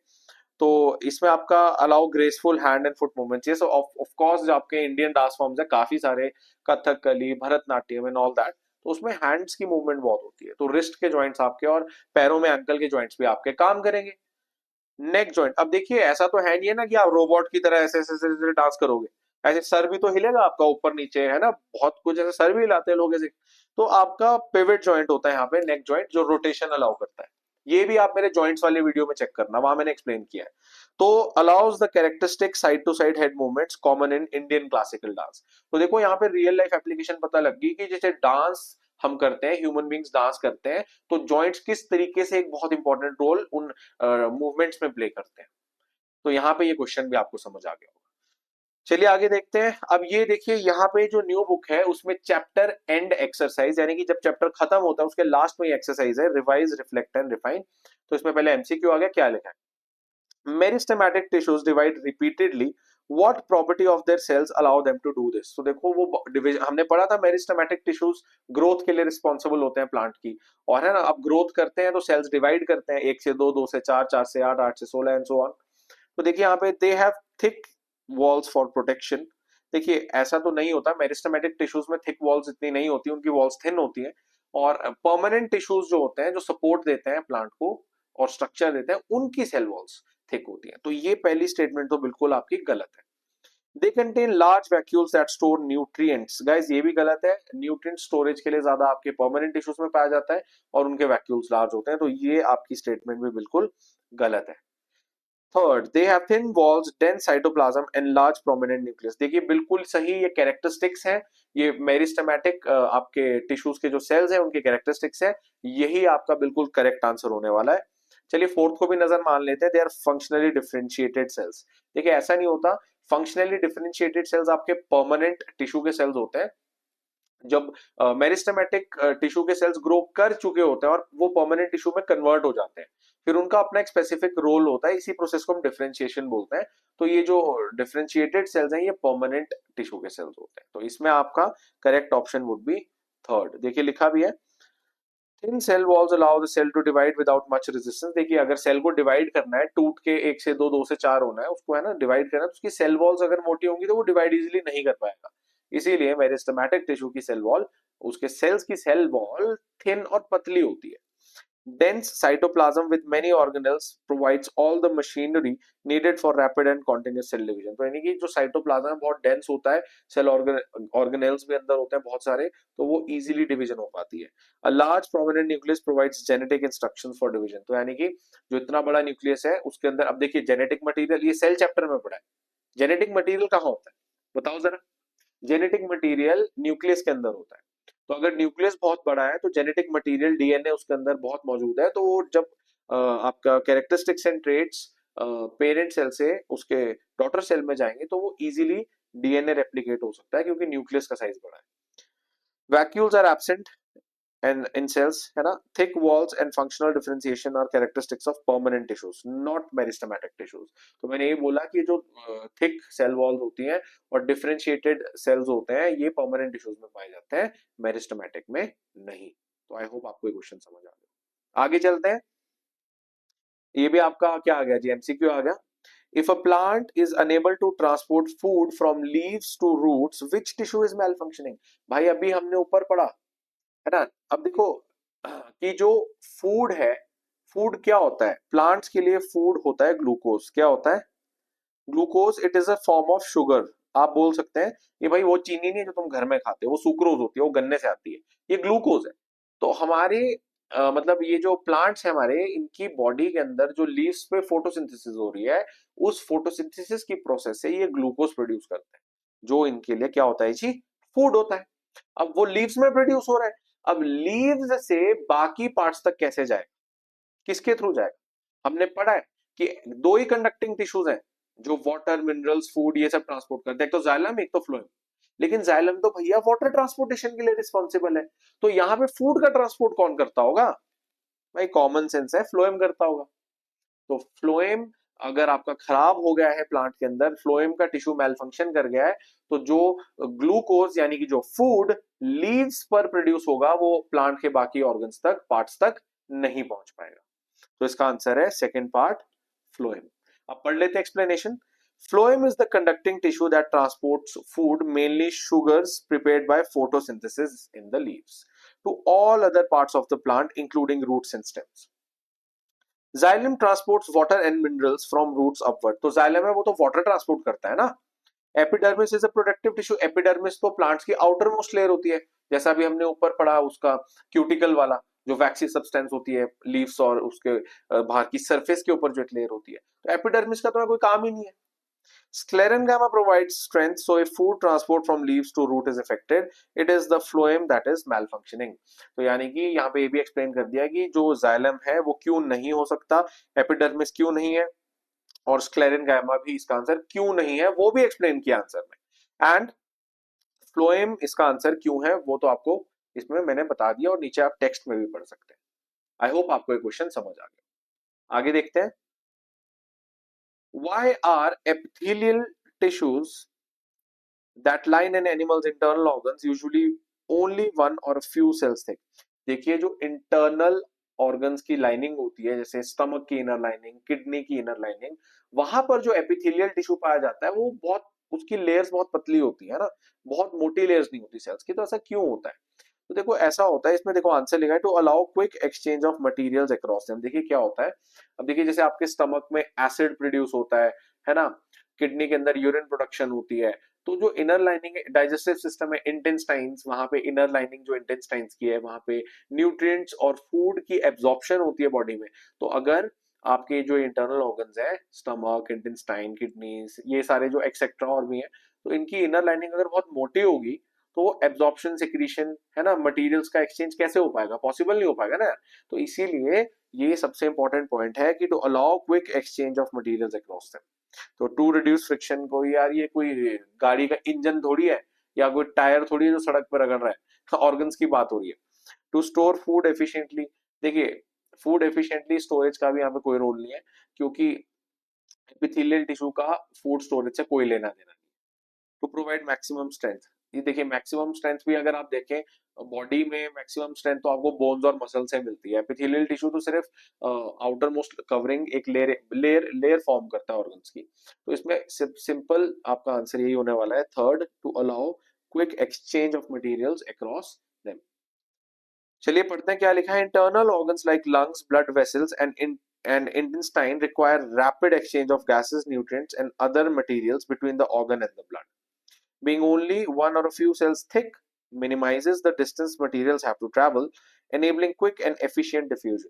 तो इसमें आपका allow graceful hand and foot movements, ये सब ऑफ कोर्स जो आपके इंडियन डांस फॉर्म्स है काफी सारे, Kathakali, Bharatanatyam and all that, तो उसमें हैंड्स की मूवमेंट बहुत होती है, तो रिस्ट के जॉइंट्स आपके और पैरों में एंकल के जॉइंट्स भी आपके काम करेंगे। नेक जॉइंट, अब देखिए ऐसा तो है नहीं है ना कि आप रोबोट की तरह ऐसे ऐसे ऐसे ऐसे डांस करोगे, ऐसे सर भी तो हिलेगा आपका ऊपर नीचे, है ना, बहुत कुछ ऐसे सर भी हिलाते हैं लोग ऐसे। तो आपका पिवट जॉइंट होता है यहाँ पे, नेक जॉइंट, जो रोटेशन अलाउ करता है। ये भी आप मेरे जॉइंट्स वाले वीडियो में चेक करना, वहां मैंने एक्सप्लेन किया है। तो allows the characteristic side to side head movements common in Indian classical dance. तो देखो यहाँ पे रियल लाइफ एप्लीकेशन पता लग गई कि जैसे डांस हम करते हैं, ह्यूमन बींग्स डांस करते हैं, तो जॉइंट्स किस तरीके से एक बहुत इंपॉर्टेंट रोल उन मूवमेंट्स में प्ले करते हैं। तो यहाँ पे ये क्वेश्चन भी आपको समझ आ गया होगा। चलिए आगे देखते हैं। अब ये देखिए यहाँ पे जो न्यू बुक है उसमें चैप्टर एंड एक्सरसाइज, यानी कि जब चैप्टर खत्म होता है उसके लास्ट में ये एक्सरसाइज है, रिवाइज, रिफ्लेक्ट एंड रिफाइन। तो इसमें पहले एमसीक्यू आ गया, क्या लिखा है, meristematic tissues divide repeatedly, what property of their cells allow them to do this. तो देखो वो डिवीजन हमने पढ़ा था, मेरिस्टेमेटिक टिश्यूज ग्रोथ के लिए रिस्पॉन्सिबल होते हैं प्लांट की, और है ना, अब ग्रोथ करते हैं तो सेल्स डिवाइड करते हैं, 1 से 2, 2 से 4, 4 से 8, 8 से 16 एंड सो ऑन। तो देखिए यहाँ पे they have thick walls for protection. देखिए ऐसा तो नहीं होता, मेरिस्टेमेटिक टिश्यूज में थिक वॉल्स इतनी नहीं होती, उनकी वॉल्स थिन होती है, और परमानेंट टिश्यूज जो होते हैं, जो सपोर्ट देते हैं प्लांट को और स्ट्रक्चर देते हैं, उनकी सेल वॉल्स थिक होती है। तो ये पहली स्टेटमेंट तो बिल्कुल आपकी गलत है। They contain large vacuoles that store nutrients, guys ये भी गलत है, न्यूट्रिएंट स्टोरेज के लिए ज्यादा आपके परमानेंट टिश्यूज में पाया जाता है और उनके वैक्यूल्स लार्ज होते हैं, तो ये आपकी स्टेटमेंट भी बिल्कुल गलत है। Third, they have thin walls, dense cytoplasm and large prominent nucleus. देखिए बिल्कुल सही, ये कैरेक्टरिस्टिक्स हैं, ये मेरिस्टेमेटिक आपके टिश्यूज के जो सेल्स हैं उनके कैरेक्टरिस्टिक्स हैं, यही आपका बिल्कुल करेक्ट आंसर होने वाला है। चलिए फोर्थ को भी नजर मान लेते हैं, they are functionally differentiated cells. देखिए ऐसा नहीं होता, फंक्शनली डिफरेंशिएटेड सेल्स आपके परमानेंट टिश्यू के सेल्स होते हैं, जब मेरिस्टेमेटिक टिश्यू के सेल्स ग्रो कर चुके होते हैं और वो परमानेंट टिश्यू में कन्वर्ट हो जाते हैं, फिर उनका अपना एक स्पेसिफिक रोल होता है, इसी प्रोसेस को हम डिफरेंशिएशन बोलते हैं। तो ये जो डिफरेंशिएटेड सेल्स हैं ये परमानेंट टिश्यू के सेल्स होते हैं। तो इसमें आपका correct option would be third. देखिए लिखा भी है, thin cell walls allow the cell to divide without much resistance. देखिए अगर सेल को डिवाइड करना है, टूट के एक से दो, दो से चार होना है, उसको है ना डिवाइड करना है, तो उसकी सेल वॉल्स अगर मोटी होंगी तो वो डिवाइड इजीली नहीं कर पाएगा। इसीलिए मेरिस्टेमेटिक टिश्यू की सेल वॉल, उसके सेल्स की सेल वॉल थिन और पतली होती है। Dense cytoplasm with many organelles provides all the machinery needed for rapid and continuous cell division। तो यानी कि जो साइटोप्लाज्म बहुत डेंस होता है, सेल ऑर्गेनेल्स भी अंदर होते हैं बहुत सारे, तो वो इजीली डिवीजन हो पाती है। A large prominent nucleus provides genetic instructions for division। तो यानी कि जो इतना बड़ा न्यूक्लियस है उसके अंदर, अब देखिए जेनेटिक मटेरियल, ये सेल चैप्टर में पढ़ा है, जेनेटिक मटेरियल कहाँ होता है बताओ जरा। जेनेटिक मटेरियल न्यूक्लियस के अंदर होता है। तो अगर न्यूक्लियस बहुत बड़ा है तो जेनेटिक मटेरियल डीएनए उसके अंदर बहुत मौजूद है। तो वो जब आपका characteristics and traits parent cell से उसके डॉटर सेल में जाएंगे तो वो इजीली डीएनए रेप्लिकेट हो सकता है क्योंकि न्यूक्लियस का साइज बड़ा है। Vacuoles are absent and in cells है ना। thick walls and functional differentiation are characteristics of permanent tissues not meristematic tissues। तो मैंने ये बोला कि जो thick cell walls होती हैं और differentiated cells होते हैं ये permanent tissues में पाए जाते हैं, meristematic में नहीं। तो आई होप आपको ये क्वेश्चन समझ आ गया। आगे चलते हैं, ये भी आपका क्या आ गया जी, एमसीक्यू आ गया। If a plant is unable to transport food from leaves to roots, which tissue is malfunctioning? भाई अभी हमने ऊपर पढ़ा है ना। अब देखो कि जो फूड है, फूड क्या होता है, प्लांट्स के लिए फूड होता है ग्लूकोज। क्या होता है glucose? It is a form of sugar. आप बोल सकते हैं ये भाई वो चीनी नहीं है जो तुम घर में खाते हो, वो सुक्रोज होती है, वो गन्ने से आती है, ये ग्लूकोज है। तो हमारे मतलब ये जो प्लांट्स है हमारे, इनकी बॉडी के अंदर जो लीव्स पे फोटोसिंथेसिस हो रही है, उस फोटोसिंथेसिस की प्रोसेस से ये ग्लूकोज प्रोड्यूस करते हैं, जो इनके लिए क्या होता है जी, फूड होता है। अब वो लीव्स में प्रोड्यूस हो रहा है, अब लीव्स से बाकी पार्ट्स तक कैसे जाएगा, किसके थ्रू जाएगा? हमने पढ़ा है कि दो ही कंडक्टिंग टिश्यूज हैं जो वाटर, मिनरल्स, फूड ये सब ट्रांसपोर्ट करते हैं, एक तो जाइलम एक तो फ्लोएम। लेकिन जाइलम तो भैया वाटर ट्रांसपोर्टेशन के लिए रिस्पॉन्सिबल है, तो यहाँ पे फूड का ट्रांसपोर्ट कौन करता होगा? भाई कॉमन सेंस है, फ्लोएम करता होगा। तो फ्लोएम अगर आपका खराब हो गया है प्लांट के अंदर, फ्लोएम का टिश्यू मेल फंक्शन कर गया है, तो जो ग्लूकोज यानी कि जो फूड लीव्स पर प्रोड्यूस होगा वो प्लांट के बाकी ऑर्गन्स तक, पार्ट्स तक नहीं पहुंच पाएगा। तो इसका आंसर है सेकेंड पार्ट, फ्लोएम। अब पढ़ लेते हैं explanation. Phloem is the conducting tissue that transports food, mainly sugars prepared by photosynthesis in the leaves, to all other parts of the plant, including roots and stems. Xylem transports water and minerals from roots upward। तो xylem है वो तो water transport करता है ना। Epidermis is a protective tissue. Epidermis तो plants की outer most layer होती है, जैसा भी हमने ऊपर पढ़ा उसका क्यूटिकल वाला, जो वैक्सी सब्सटेंस होती है लीव्स और उसके बाहर की सरफेस के ऊपर जो एक लेयर होती है। तो एपिडर्मिस का तो कोई काम ही नहीं है। Sclerenchyma provides strength, so if food transport from leaves to root is affected, it is the phloem that is malfunctioning। तो यानी कि यहाँ पे ये भी एक्सप्लेन कर दिया कि जो जाइलम है वो क्यों नहीं हो सकता, एपिडर्मिस क्यों नहीं है, और स्क्लेरेंगाइमा भी इसका आंसर क्यों नहीं है वो भी एक्सप्लेन किया आंसर में। एंड फ्लोएम इसका आंसर क्यों है वो तो आपको इसमें मैंने बता दिया, और नीचे आप टेक्स्ट में भी पढ़ सकते हैं। आई होप आपको ये क्वेश्चन समझ आ गया। आगे देखते हैं। Why are epithelial tissues that line an animal's internal organs usually only one or a few cells thick? देखिए जो इंटरनल ऑर्गन्स की लाइनिंग होती है, जैसे स्टमक की इनर लाइनिंग, किडनी की इनर लाइनिंग, वहां पर जो एपिथेलियल टिश्यू पाया जाता है वो बहुत, उसकी लेयर्स बहुत पतली होती है ना, बहुत मोटी लेयर्स नहीं होती सेल्स की। तो ऐसा क्यों होता है? तो देखो ऐसा होता है, इसमें देखो आंसर लिखा है to allow quick exchange of materials across them. देखिए क्या होता है, अब देखिए जैसे आपके स्टमक में एसिड प्रोड्यूस होता है ना, किडनी के अंदर यूरिन प्रोडक्शन होती है, तो जो इनर लाइनिंग डाइजेस्टिव सिस्टम है इंटेस्टाइन्स, वहां पे इनर लाइनिंग जो इंटेस्टाइन्स की है वहां पे न्यूट्रिएंट्स और फूड की एब्जॉर्प्शन होती है बॉडी में। तो अगर आपके जो इंटरनल ऑर्गन्स है, स्टमक, इंटेस्टाइन, किडनीज, ये सारे जो एक्सेट्रा और भी है, तो इनकी इनर लाइनिंग अगर बहुत मोटी होगी तो वो एब्जॉर्प्शन, सिक्रीशन है ना, मटेरियल्स का एक्सचेंज कैसे हो पाएगा? पॉसिबल नहीं हो पाएगा ना। तो इसीलिए ये सबसे इंपॉर्टेंट पॉइंट है कि to allow quick exchange of materials across them. तो टू रिड्यूस फ्रिक्शन को, यार ये कोई गाड़ी का इंजन थोड़ी है या कोई टायर थोड़ी है जो सड़क पर रगड़ रहा है, ऑर्गन्स की बात हो रही है। टू स्टोर फूड एफिशिएंटली, देखिए फूड एफिशिएंटली स्टोरेज का भी यहाँ पे कोई रोल नहीं है, क्योंकि एपिथेलियल टिश्यू का फूड स्टोरेज से कोई लेना देना नहीं। टू प्रोवाइड मैक्सिमम स्ट्रेंथ, ये देखिए मैक्सिमम स्ट्रेंथ भी अगर आप देखें बॉडी में मैक्सिमम स्ट्रेंथ तो आपको बोन्स और मसल से मिलती है, एपिथेलियल टिश्यू तो सिर्फ आउटर मोस्ट कवरिंग एक लेयर लेयर लेयर फॉर्म करता है ऑर्गन्स की। तो इसमें सिंपल आपका आंसर यही होने वाला है, third, to allow quick exchange of materials across them. चलिए पढ़ते हैं क्या लिखा है। Internal organs like lungs, blood vessels and intestine require rapid exchange of gases, nutrients, and other materials between the organ and the blood. Being only one or a few cells thick minimizes the distance materials have to travel, enabling quick and efficient diffusion.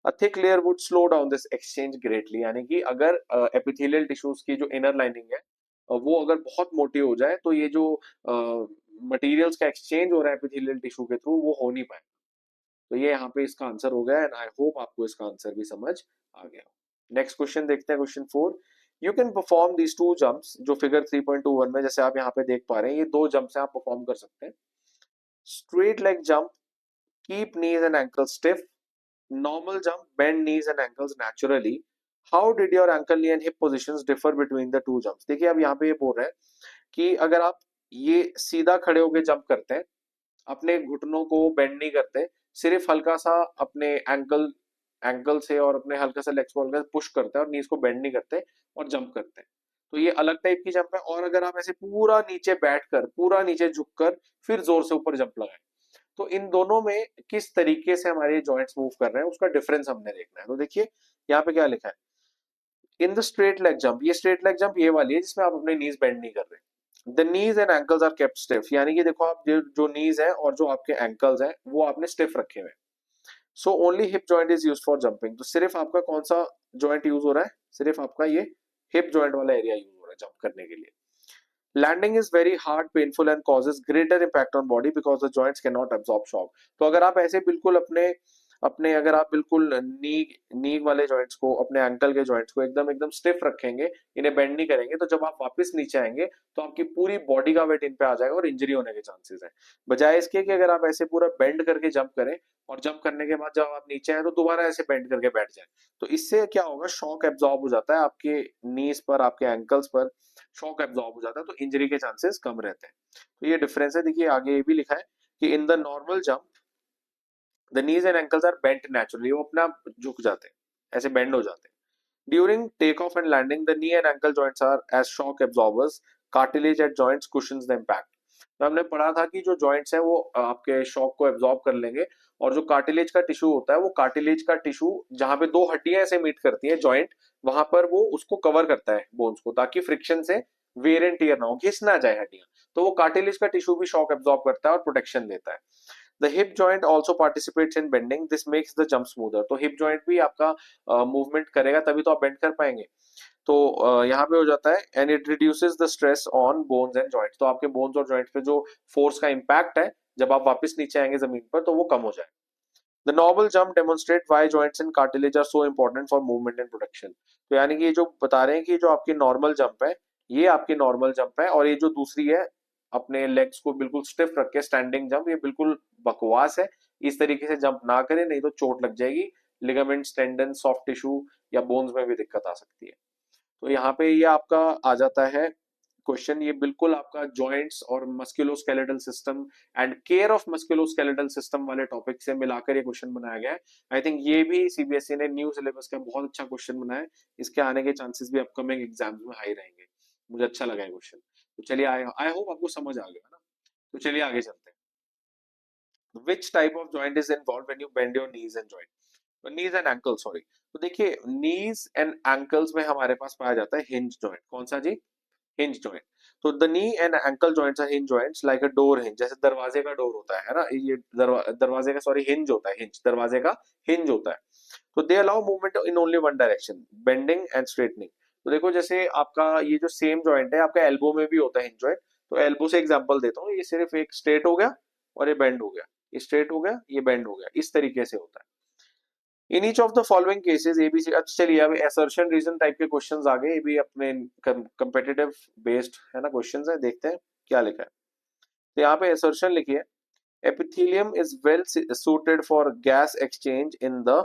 A thick layer would slow down this exchange greatly, यानी कि अगर epithelial tissues की जो inner lining है वो अगर बहुत मोटी हो जाए तो ये जो मटेरियल्स का एक्सचेंज हो रहा है epithelial tissue के थ्रू वो हो नहीं पाए। तो ये यहाँ पे इसका आंसर हो गया, एंड आई होप आपको इसका आंसर भी समझ आ गया। नेक्स्ट क्वेश्चन देखते हैं, question 4। You can perform these two jumps, जो फिगर 3.21 में जैसे आप यहाँ पे देख पा रहे हैं, ये दो जंप्स आप परफॉर्म कर सकते हैं। Straight leg jump, keep knees and ankle stiff. Normal jump, bend knees and ankles naturally. How did your ankle knee and hip positions differ between the two jumps. देखिए अब यहाँ पे ये बोल रहे हैं कि अगर आप ये सीधा खड़े होकर जंप करते हैं, अपने घुटनों को बेंड नहीं करते, सिर्फ हल्का सा अपने एंकल से और अपने हल्का सा लेग्स को हल्का पुश करते हैं और नीज को बेंड नहीं करते और जंप करते हैं, तो ये अलग टाइप की जंप है। और अगर आप ऐसे पूरा नीचे बैठकर, पूरा नीचे झुककर फिर जोर से ऊपर जंप लगाएं, तो इन दोनों में किस तरीके से हमारे जॉइंट्स मूव कर रहे हैं उसका डिफरेंस हमने देखना है। तो देखिए यहाँ पे क्या लिखा है, in the straight leg jump, ये स्ट्रेट लेग जंप ये वाली है जिसमें आप अपने नीज बेंड नहीं कर रहे। The knees and ankles are kept stiff, यानी कि देखो आप जो नीज है और जो आपके एंकल्स हैं वो आपने स्टिफ रखे हुए हैं। So only hip joint is used for jumping, तो सिर्फ आपका कौन सा जॉइंट यूज हो रहा है, सिर्फ आपका ये हिप जॉइंट वाला एरिया यूज हो रहा है जंप करने के लिए। Landing is very hard, painful and causes greater impact on body because the joints can not absorb shock. तो अगर आप ऐसे बिल्कुल अपने अपने अगर आप बिल्कुल नी नी वाले जॉइंट्स को, अपने एंकल के जॉइंट्स को एकदम एकदम स्टिफ रखेंगे, इन्हें बेंड नहीं करेंगे, तो जब आप वापस नीचे आएंगे तो आपकी पूरी बॉडी का वेट इन पे आ जाएगा और इंजरी होने के चांसेस है। बजाय इसके कि अगर आप ऐसे पूरा बेंड करके जंप करें और जंप करने के बाद जब आप नीचे आए तो दोबारा ऐसे बेंड करके बैठ जाए, तो इससे क्या होगा, शॉक एब्जॉर्ब हो जाता है आपके नीज पर, आपके एंकल्स पर शॉक एब्जॉर्ब हो जाता है, तो इंजरी के चांसेस कम रहते हैं। तो ये डिफरेंस है। देखिए आगे ये भी लिखा है कि in the normal jump the knees and ankles are bent naturally, वो अपने आप झुक जाते हैं, ऐसे बेंड हो जाते हैं। During take off and landing the knee and ankle joints are as shock absorbers, cartilage at joints cushions the impact. तो हमने पढ़ा था कि जो जॉइंट्स हैं वो आपके शॉक को एब्जॉर्ब कर लेंगे, और जो कार्टिलेज का टिश्यू होता है वो कार्टिलेज का टिश्यू जहां पे दो हड्डियां ऐसे मीट करती है जॉइंट, वहां पर वो उसको कवर करता है बोन्स को, ताकि फ्रिक्शन से वेयर एंड टियर ना हो, घिस ना जाए हड्डियां। तो वो कार्टिलेज का टिश्यू भी शॉक एब्जॉर्ब करता है और प्रोटेक्शन देता है। The hip joint also participates in bending. This makes the jump smoother. तो hip joint भी आपका मूवमेंट करेगा तभी तो आप बेंड कर पाएंगे। तो यहाँ पे हो जाता है and it reduces the stress on bones and joints. तो आपके बोन्स और जॉइंट्स पे जो फोर्स का इम्पैक्ट है जब आप वापस नीचे आएंगे जमीन पर तो वो कम हो जाए। The normal jump demonstrate why joints and cartilage are so important for movement and protection. तो यानी कि ये जो बता रहे हैं कि जो आपकी नॉर्मल जंप है, ये आपकी नॉर्मल जंप है, और ये जो दूसरी है अपने लेग्स को बिल्कुल स्टिफ रख के स्टैंडिंग जंप, ये बिल्कुल बकवास है। इस तरीके से जंप ना करें, नहीं तो चोट लग जाएगी, लिगामेंट्स, टेंडन, सॉफ्ट टिश्यू या बोन्स में भी दिक्कत आ सकती है। तो यहाँ पे ये आपका आ जाता है क्वेश्चन, ये बिल्कुल आपका जॉइंट्स और musculoskeletal system and care of musculoskeletal system वाले टॉपिक से मिलाकर ये क्वेश्चन बनाया गया है। आई थिंक ये भी सीबीएसई ने न्यू सिलेबस का बहुत अच्छा क्वेश्चन बनाया है, इसके आने के चांसेस भी अपकमिंग एग्जाम्स में हाई रहेंगे। मुझे अच्छा लगा है क्वेश्चन। तो चलिए, आई होप आपको समझ आ गया ना। तो चलिए आगे चलते हैं। Which type of joint is involve when you bend your knees and joint, knees and ankle sorry. तो देखिए नीज एंड एंकल्स में हमारे पास पाया जाता है हिंज जॉइंट। कौन सा जी? Hinge joint. तो the knee and ankle joints are hinge joints like a door hinge, जैसे दरवाजे का डोर होता है ना, ये दरवाजे का सॉरी हिंज होता है, हिंज दरवाजे का हिंज होता है। तो they allow movement in only one direction, bending and straightening. तो देखो जैसे आपका ये जो सेम जॉइंट है आपका एल्बो में भी होता है हिंज जॉइंट। तो एल्बो से एग्जांपल देता हूँ, ये सिर्फ एक स्ट्रेट हो गया और ये बेंड हो गया, ये स्ट्रेट हो गया, ये बेंड हो गया, इस तरीके से होता है। In each of the following cases ABC. अच्छा चलिए अब असर्शन रीजन टाइप के क्वेश्चंस आ गए, ये भी अपने कंपेटिटिव बेस्ड है ना क्वेश्चंस है, देखते हैं क्या लिखा है। तो यहाँ पे assertion लिखिए, epithelium is well suited for gas exchange in the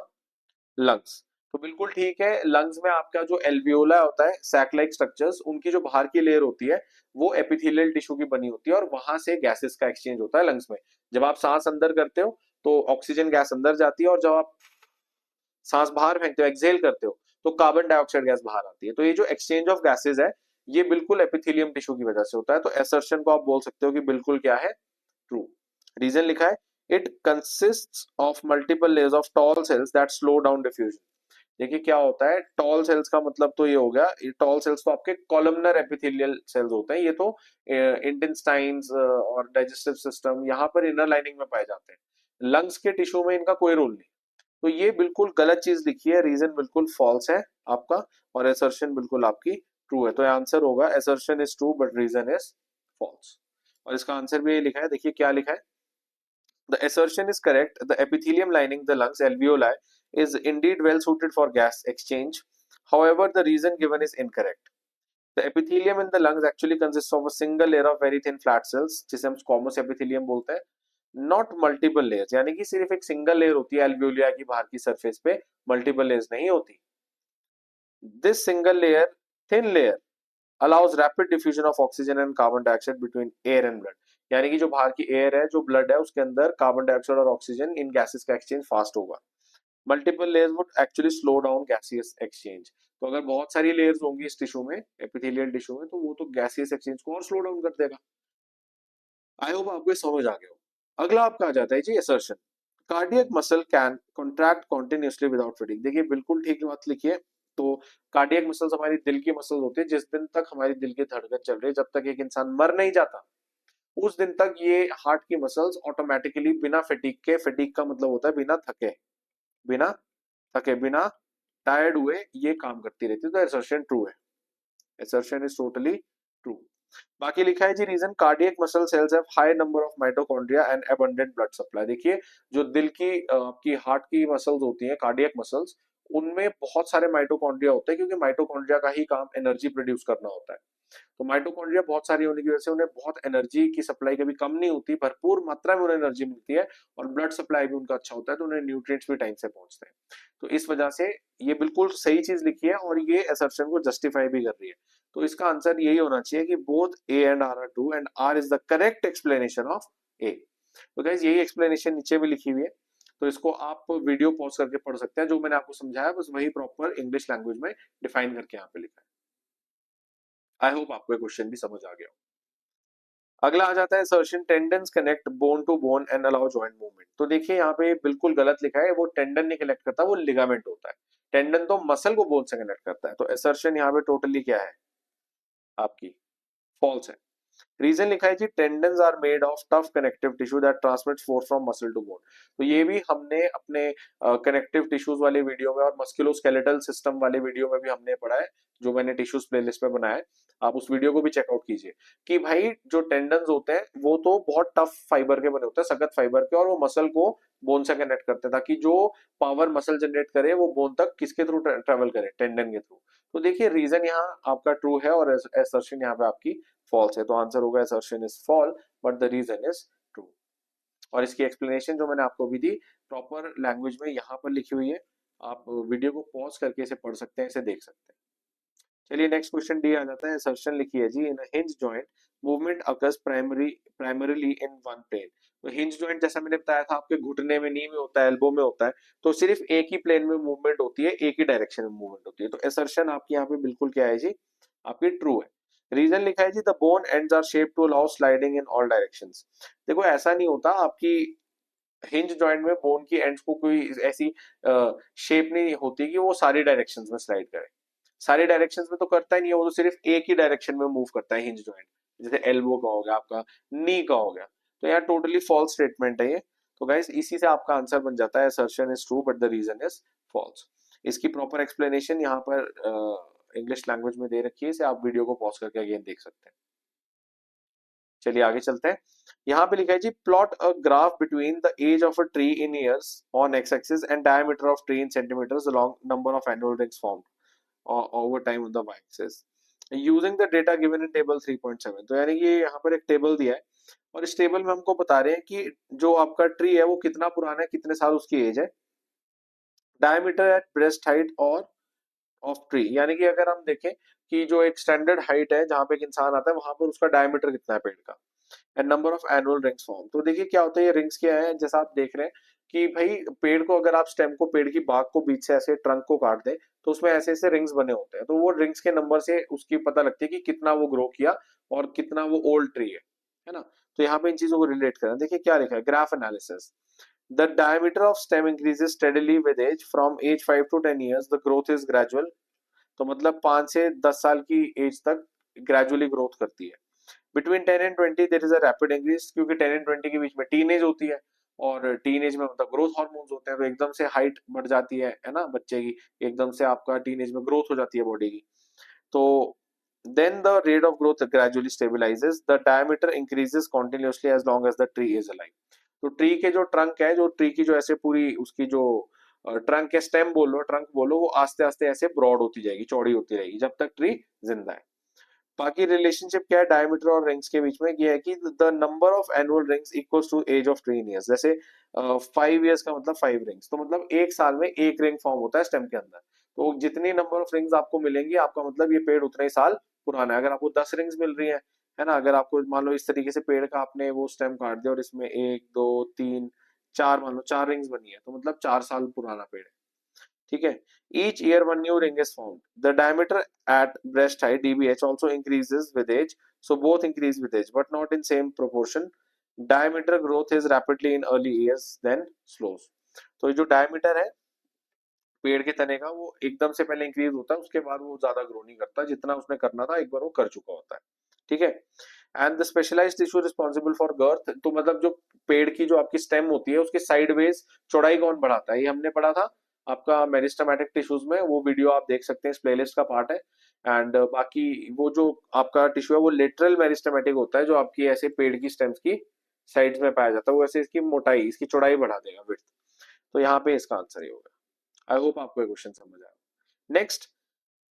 lungs। तो बिल्कुल ठीक है, लंग्स में आपका जो एल्वियोला होता है, सैक लाइक स्ट्रक्चर्स, उनकी जो बाहर की लेयर होती है वो एपिथेलियल टिश्यू की बनी होती है और वहां से गैसेस का एक्सचेंज होता है लंग्स में। जब आप सांस अंदर करते हो तो ऑक्सीजन गैस अंदर जाती है, और जब आप सांस बाहर फेंकते हो, एक्सहेल करते हो, तो कार्बन डाइऑक्साइड गैस बाहर आती है। तो ये जो एक्सचेंज ऑफ गैसेज है ये बिल्कुल एपिथेलियम टिश्यू की वजह से होता है। तो एसर्शन को आप बोल सकते हो कि बिल्कुल क्या है, ट्रू। रीजन लिखा है, it consists of multiple layers of tall cells that slow down diffusion. देखिए क्या होता है टॉल सेल्स का मतलब, तो ये हो गया, ये टॉल सेल्स तो आपके कॉलमनर एपिथेलियल सेल्स होते हैं, ये तो इंटेस्टाइन्स और डाइजेस्टिव सिस्टम यहाँ पर इनर लाइनिंग में पाए जाते हैं। लंग्स के टिश्यू में इनका कोई रोल नहीं। तो ये बिल्कुल गलत चीज लिखी है, रीजन बिल्कुल फॉल्स है आपका, और एसर्शन बिल्कुल आपकी ट्रू है। तो आंसर होगा assertion is true but reason is false. और इसका आंसर भी ये लिखा है, देखिए क्या लिखा है, the assertion is correct. The epithelium lining the lungs alveoli is indeed well suited for gas exchange. However, the reason given is incorrect. The epithelium in the lungs actually consists of a single layer of very thin flat cells, जिसे हम squamous epithelium बोलते हैं, not multiple layers। यानी कि सिर्फ एक single layer होती है एल्वियोलिया की बाहर की सरफेस पे, मल्टीपल लेयर्स नहीं होती। This single layer, thin layer, allows rapid diffusion of oxygen and carbon dioxide between air and blood। यानी कि जो बाहर की एयर है, जो ब्लड है, उसके अंदर कार्बन डाइऑक्साइड और ऑक्सीजन, इन गैसेस का एक्सचेंज फास्ट होगा। Multiple layers would actually slow down gaseous exchange. तो अगर बहुत सारी लेयर्स होंगी इस टिश्यू में, एपिथेलियल टिश्यू में, तो वो तो गैसियस एक्सचेंज को और स्लो डाउन कर देगा। आई होप आपको समझ आ गया हो। अगला आपका आ जाता है जी assertion, cardiac muscle can contract continuously without fatigue. देखिए बिल्कुल ठीक बात लिखी है। तो कार्डियक मसल्स हमारी दिल की मसल्स होती है, जिस दिन तक हमारी दिल की धड़कन चल रही है, जब तक एक इंसान मर नहीं जाता, उस दिन तक ये हार्ट की मसल्स ऑटोमेटिकली बिना फटीग के, फटीग का मतलब होता है बिना थके, बिना थके, बिना टायर्ड हुए ये काम करती रहती है। तो असर्शन ट्रू है, assertion is totally true। बाकी लिखा है जी, reason cardiac muscle cells have high number of mitochondria and abundant blood supply. देखिए जो दिल की आपकी हार्ट की मसल्स होती हैं, कार्डियक मसल्स, उनमें बहुत सारे माइटोकॉन्ड्रिया होते हैं, क्योंकि माइटोकॉन्ड्रिया का ही काम एनर्जी प्रोड्यूस करना होता है। तो माइटोकॉन्ड्रिया बहुत सारी होने की वजह से उन्हें बहुत एनर्जी की सप्लाई कभी कम नहीं होती, भरपूर मात्रा में उन्हें एनर्जी मिलती है, और ब्लड सप्लाई भी उनका अच्छा होता है, तो उन्हें न्यूट्रिएंट्स भी टाइम से पहुंचते हैं। तो इस वजह से ये बिल्कुल सही चीज लिखी है, और ये असर्शन को जस्टिफाई भी कर रही है। तो इसका आंसर यही होना चाहिए कि both A and R are true and R is the correct explanation of A. तो गाइस यही एक्सप्लेनेशन नीचे भी लिखी हुई है, तो इसको आप वीडियो पॉज करके पढ़ सकते हैं। जो मैंने आपको समझाया बस वही प्रॉपर इंग्लिश लैंग्वेज में डिफाइन करके यहाँ पे लिखा है। आई होप आपको क्वेश्चन भी समझ आ गया हो। अगला आ जाता है assertion tendons connect bone to bone and allow joint movement. तो देखिए यहाँ पे बिल्कुल गलत लिखा है, वो टेंडन नहीं कनेक्ट करता, वो लिगामेंट होता है। टेंडन तो मसल को बोन से कनेक्ट करता है। तो असर्शन यहाँ पे टोटली क्या है आपकी, फॉल्स है। रीजन लिखा है जी, tendons are made of tough connective tissue that transmits force from muscle to bone. तो ये भी हमने अपने कनेक्टिव टिश्यूज वाले वीडियो में और मस्कुलोस्केलेटल सिस्टम वाले वीडियो में भी हमने पढ़ा है, जो मैंने टिश्यूज प्लेलिस्ट में बनाया है, आप उस वीडियो को भी चेकआउट कीजिए। कि भाई जो टेंडन्स होते हैं वो तो बहुत टफ फाइबर के बने होते हैं, सख्त फाइबर के, और वो मसल को बोन से कनेक्ट करते हैं, ताकि जो पावर मसल जनरेट करे वो बोन तक किसके थ्रू ट्रेवल करे, टेंडन के थ्रू। तो देखिए रीजन यहाँ आपका ट्रू है और असर्शन यहाँ पे आपकी फॉल्स है। तो आंसर होगा assertion is false but the reason is true. और इसकी एक्सप्लेनेशन जो मैंने आपको अभी दी प्रॉपर लैंग्वेज में यहाँ पर लिखी हुई है, आप वीडियो को पॉज करके इसे पढ़ सकते हैं, इसे देख सकते हैं। चलिए नेक्स्ट क्वेश्चन डी आ जाता है। असर्शन लिखी है जी, in hinge joint movement occurs primarily in one plane. तो हिंज जॉइंट जैसा मैंने बताया था आपके घुटने में, नी में होता है, एल्बो में होता है, तो सिर्फ एक ही प्लेन में मूवमेंट होती है, एक ही डायरेक्शन में मूवमेंट होती है। तो असर्शन आपकी यहाँ पे बिल्कुल क्या है जी, आपकी ट्रू है। रीजन लिखा है जी, the bone ends are shaped to allow sliding in all directions. देखो ऐसा नहीं होता, आपकी हिंज जॉइंट में बोन की एंड्स को कोई ऐसी शेप नहीं होती कि वो सारी डायरेक्शंस में स्लाइड करे। सारी डायरेक्शंस में तो करता ही नहीं है, वो तो सिर्फ एक ही डायरेक्शन में मूव करता है हिंज जॉइंट, जैसे एल्बो का हो गया, आपका नी का हो गया। तो यार टोटली फॉल्स स्टेटमेंट है ये। तो गाइस इसी से आपका आंसर बन जाता है assertion is true but the reason is false. इसकी प्रॉपर एक्सप्लेनेशन यहाँ पर इंग्लिश लैंग्वेज में दे रखी है, इसे आप वीडियो को पॉज करके अगेन देख सकते हैं। चलिए आगे चलते हैं। यहाँ पे लिखा है जी, plot a graph between the age of a tree in years on X axis and diameter of tree in centimetres along number of annual rings formed over time on the y axis using the data given in table 3.7। तो यानी कि यहाँ पर एक table दिया है और इस टेबल में हमको बता रहे हैं कि जो आपका ट्री है वो कितना पुराना है, कितने साल उसकी एज है। डायमीटर एट ब्रेस्ट हाइट और ऑफ ट्री, यानी कि अगर हम देखें कि जो एक स्टैंडर्ड हाइट है जहां पे एक इंसान आता है वहां पर उसका डायमीटर कितना है पेड़ का, and number of annual rings form. तो देखिए क्या होता है, ये रिंग्स क्या है, जैसा आप देख रहे हैं कि भाई पेड़ को अगर आप स्टेम को, पेड़ की बाग को बीच से ऐसे ट्रंक को काट दें तो उसमें ऐसे ऐसे रिंग्स बने होते हैं, तो वो रिंग्स के नंबर से उसकी पता लगती है कि कितना वो ग्रो किया और कितना वो ओल्ड ट्री है ना। तो यहाँ पे इन चीजों को रिलेट करें, देखिए क्या लिखा है, graph analysis. The diameter of stem increases steadily with age, from age 5 to 10 years the growth is gradual. तो मतलब 5 से 10 साल की एज तक ग्रेजुअली ग्रोथ करती है। Between 10 and 20 there is a rapid increase, क्योंकि 10 and 20 के बीच में टीन एज होती है, और टीन एज में मतलब ग्रोथ हार्मोन्स होते हैं, तो एकदम से हाइट बढ़ जाती है ना बच्चे की, एकदम से आपका टीन एज में ग्रोथ हो जाती है बॉडी की। तो then the rate of growth gradually stabilizes, the diameter increases continuously as long as the tree is alive। तो ट्री के जो ट्रंक है, जो ट्री की जो ऐसे पूरी उसकी जो ट्रंक है, स्टेम बोलो ट्रंक बोलो, वो आस्ते आस्ते ऐसे ब्रॉड होती जाएगी, चौड़ी होती रहेगी जब तक ट्री जिंदा है। बाकी रिलेशनशिप क्या है डायमीटर और रिंग्स के बीच में, ये है कि the number of annual rings equals to age of tree in years. जैसे 5 ईयर्स का मतलब 5 रिंग्स, तो मतलब एक साल में एक रिंग फॉर्म होता है स्टेम के अंदर। तो जितनी नंबर ऑफ रिंग्स आपको मिलेंगी, आपका मतलब ये पेड़ उतने ही साल पुराना है। अगर आपको 10 रिंग्स मिल रही है ना, अगर आपको मान लो इस तरीके से पेड़ का आपने वो स्टेम काट दिया और इसमें 1 2 3 4, मान लो 4 रिंग्स बनी है, तो मतलब 4 साल पुराना पेड़ है। ठीक है। Each year one new ring is formed, the diameter at breast height DBH also increases with age, so both increase with age but not in same proportion. Diameter growth is rapidly in early years then slows. तो ये जो diameter है पेड़ के तने का, वो एकदम से पहले इंक्रीज होता है, उसके बाद वो ज्यादा ग्रो नहीं करता, जितना उसने करना था एक बार वो कर चुका होता है। ठीक है। And the specialized tissue responsible for girth, तो मतलब जो पेड़ की जो आपकी स्टेम होती है उसके साइडवेज चौड़ाई कौन बढ़ाता है, ये हमने पढ़ा था आपका मेरिस्टेमेटिक टिश्यूज में, वो वीडियो आप देख सकते हैं, इस प्लेलिस्ट का पार्ट है। एंड बाकी वो जो आपका टिश्यू है वो लेटरल मेरिस्टेमेटिक होता है, जो आपकी ऐसे पेड़ की स्टेम्स की साइड्स में पाया जाता है, वो ऐसे इसकी मोटाई, इसकी चौड़ाई बढ़ा देगा, विड्थ। तो यहाँ पे इसका आंसर ही होगा। आई होप आपको ये क्वेश्चन समझ आया। Next,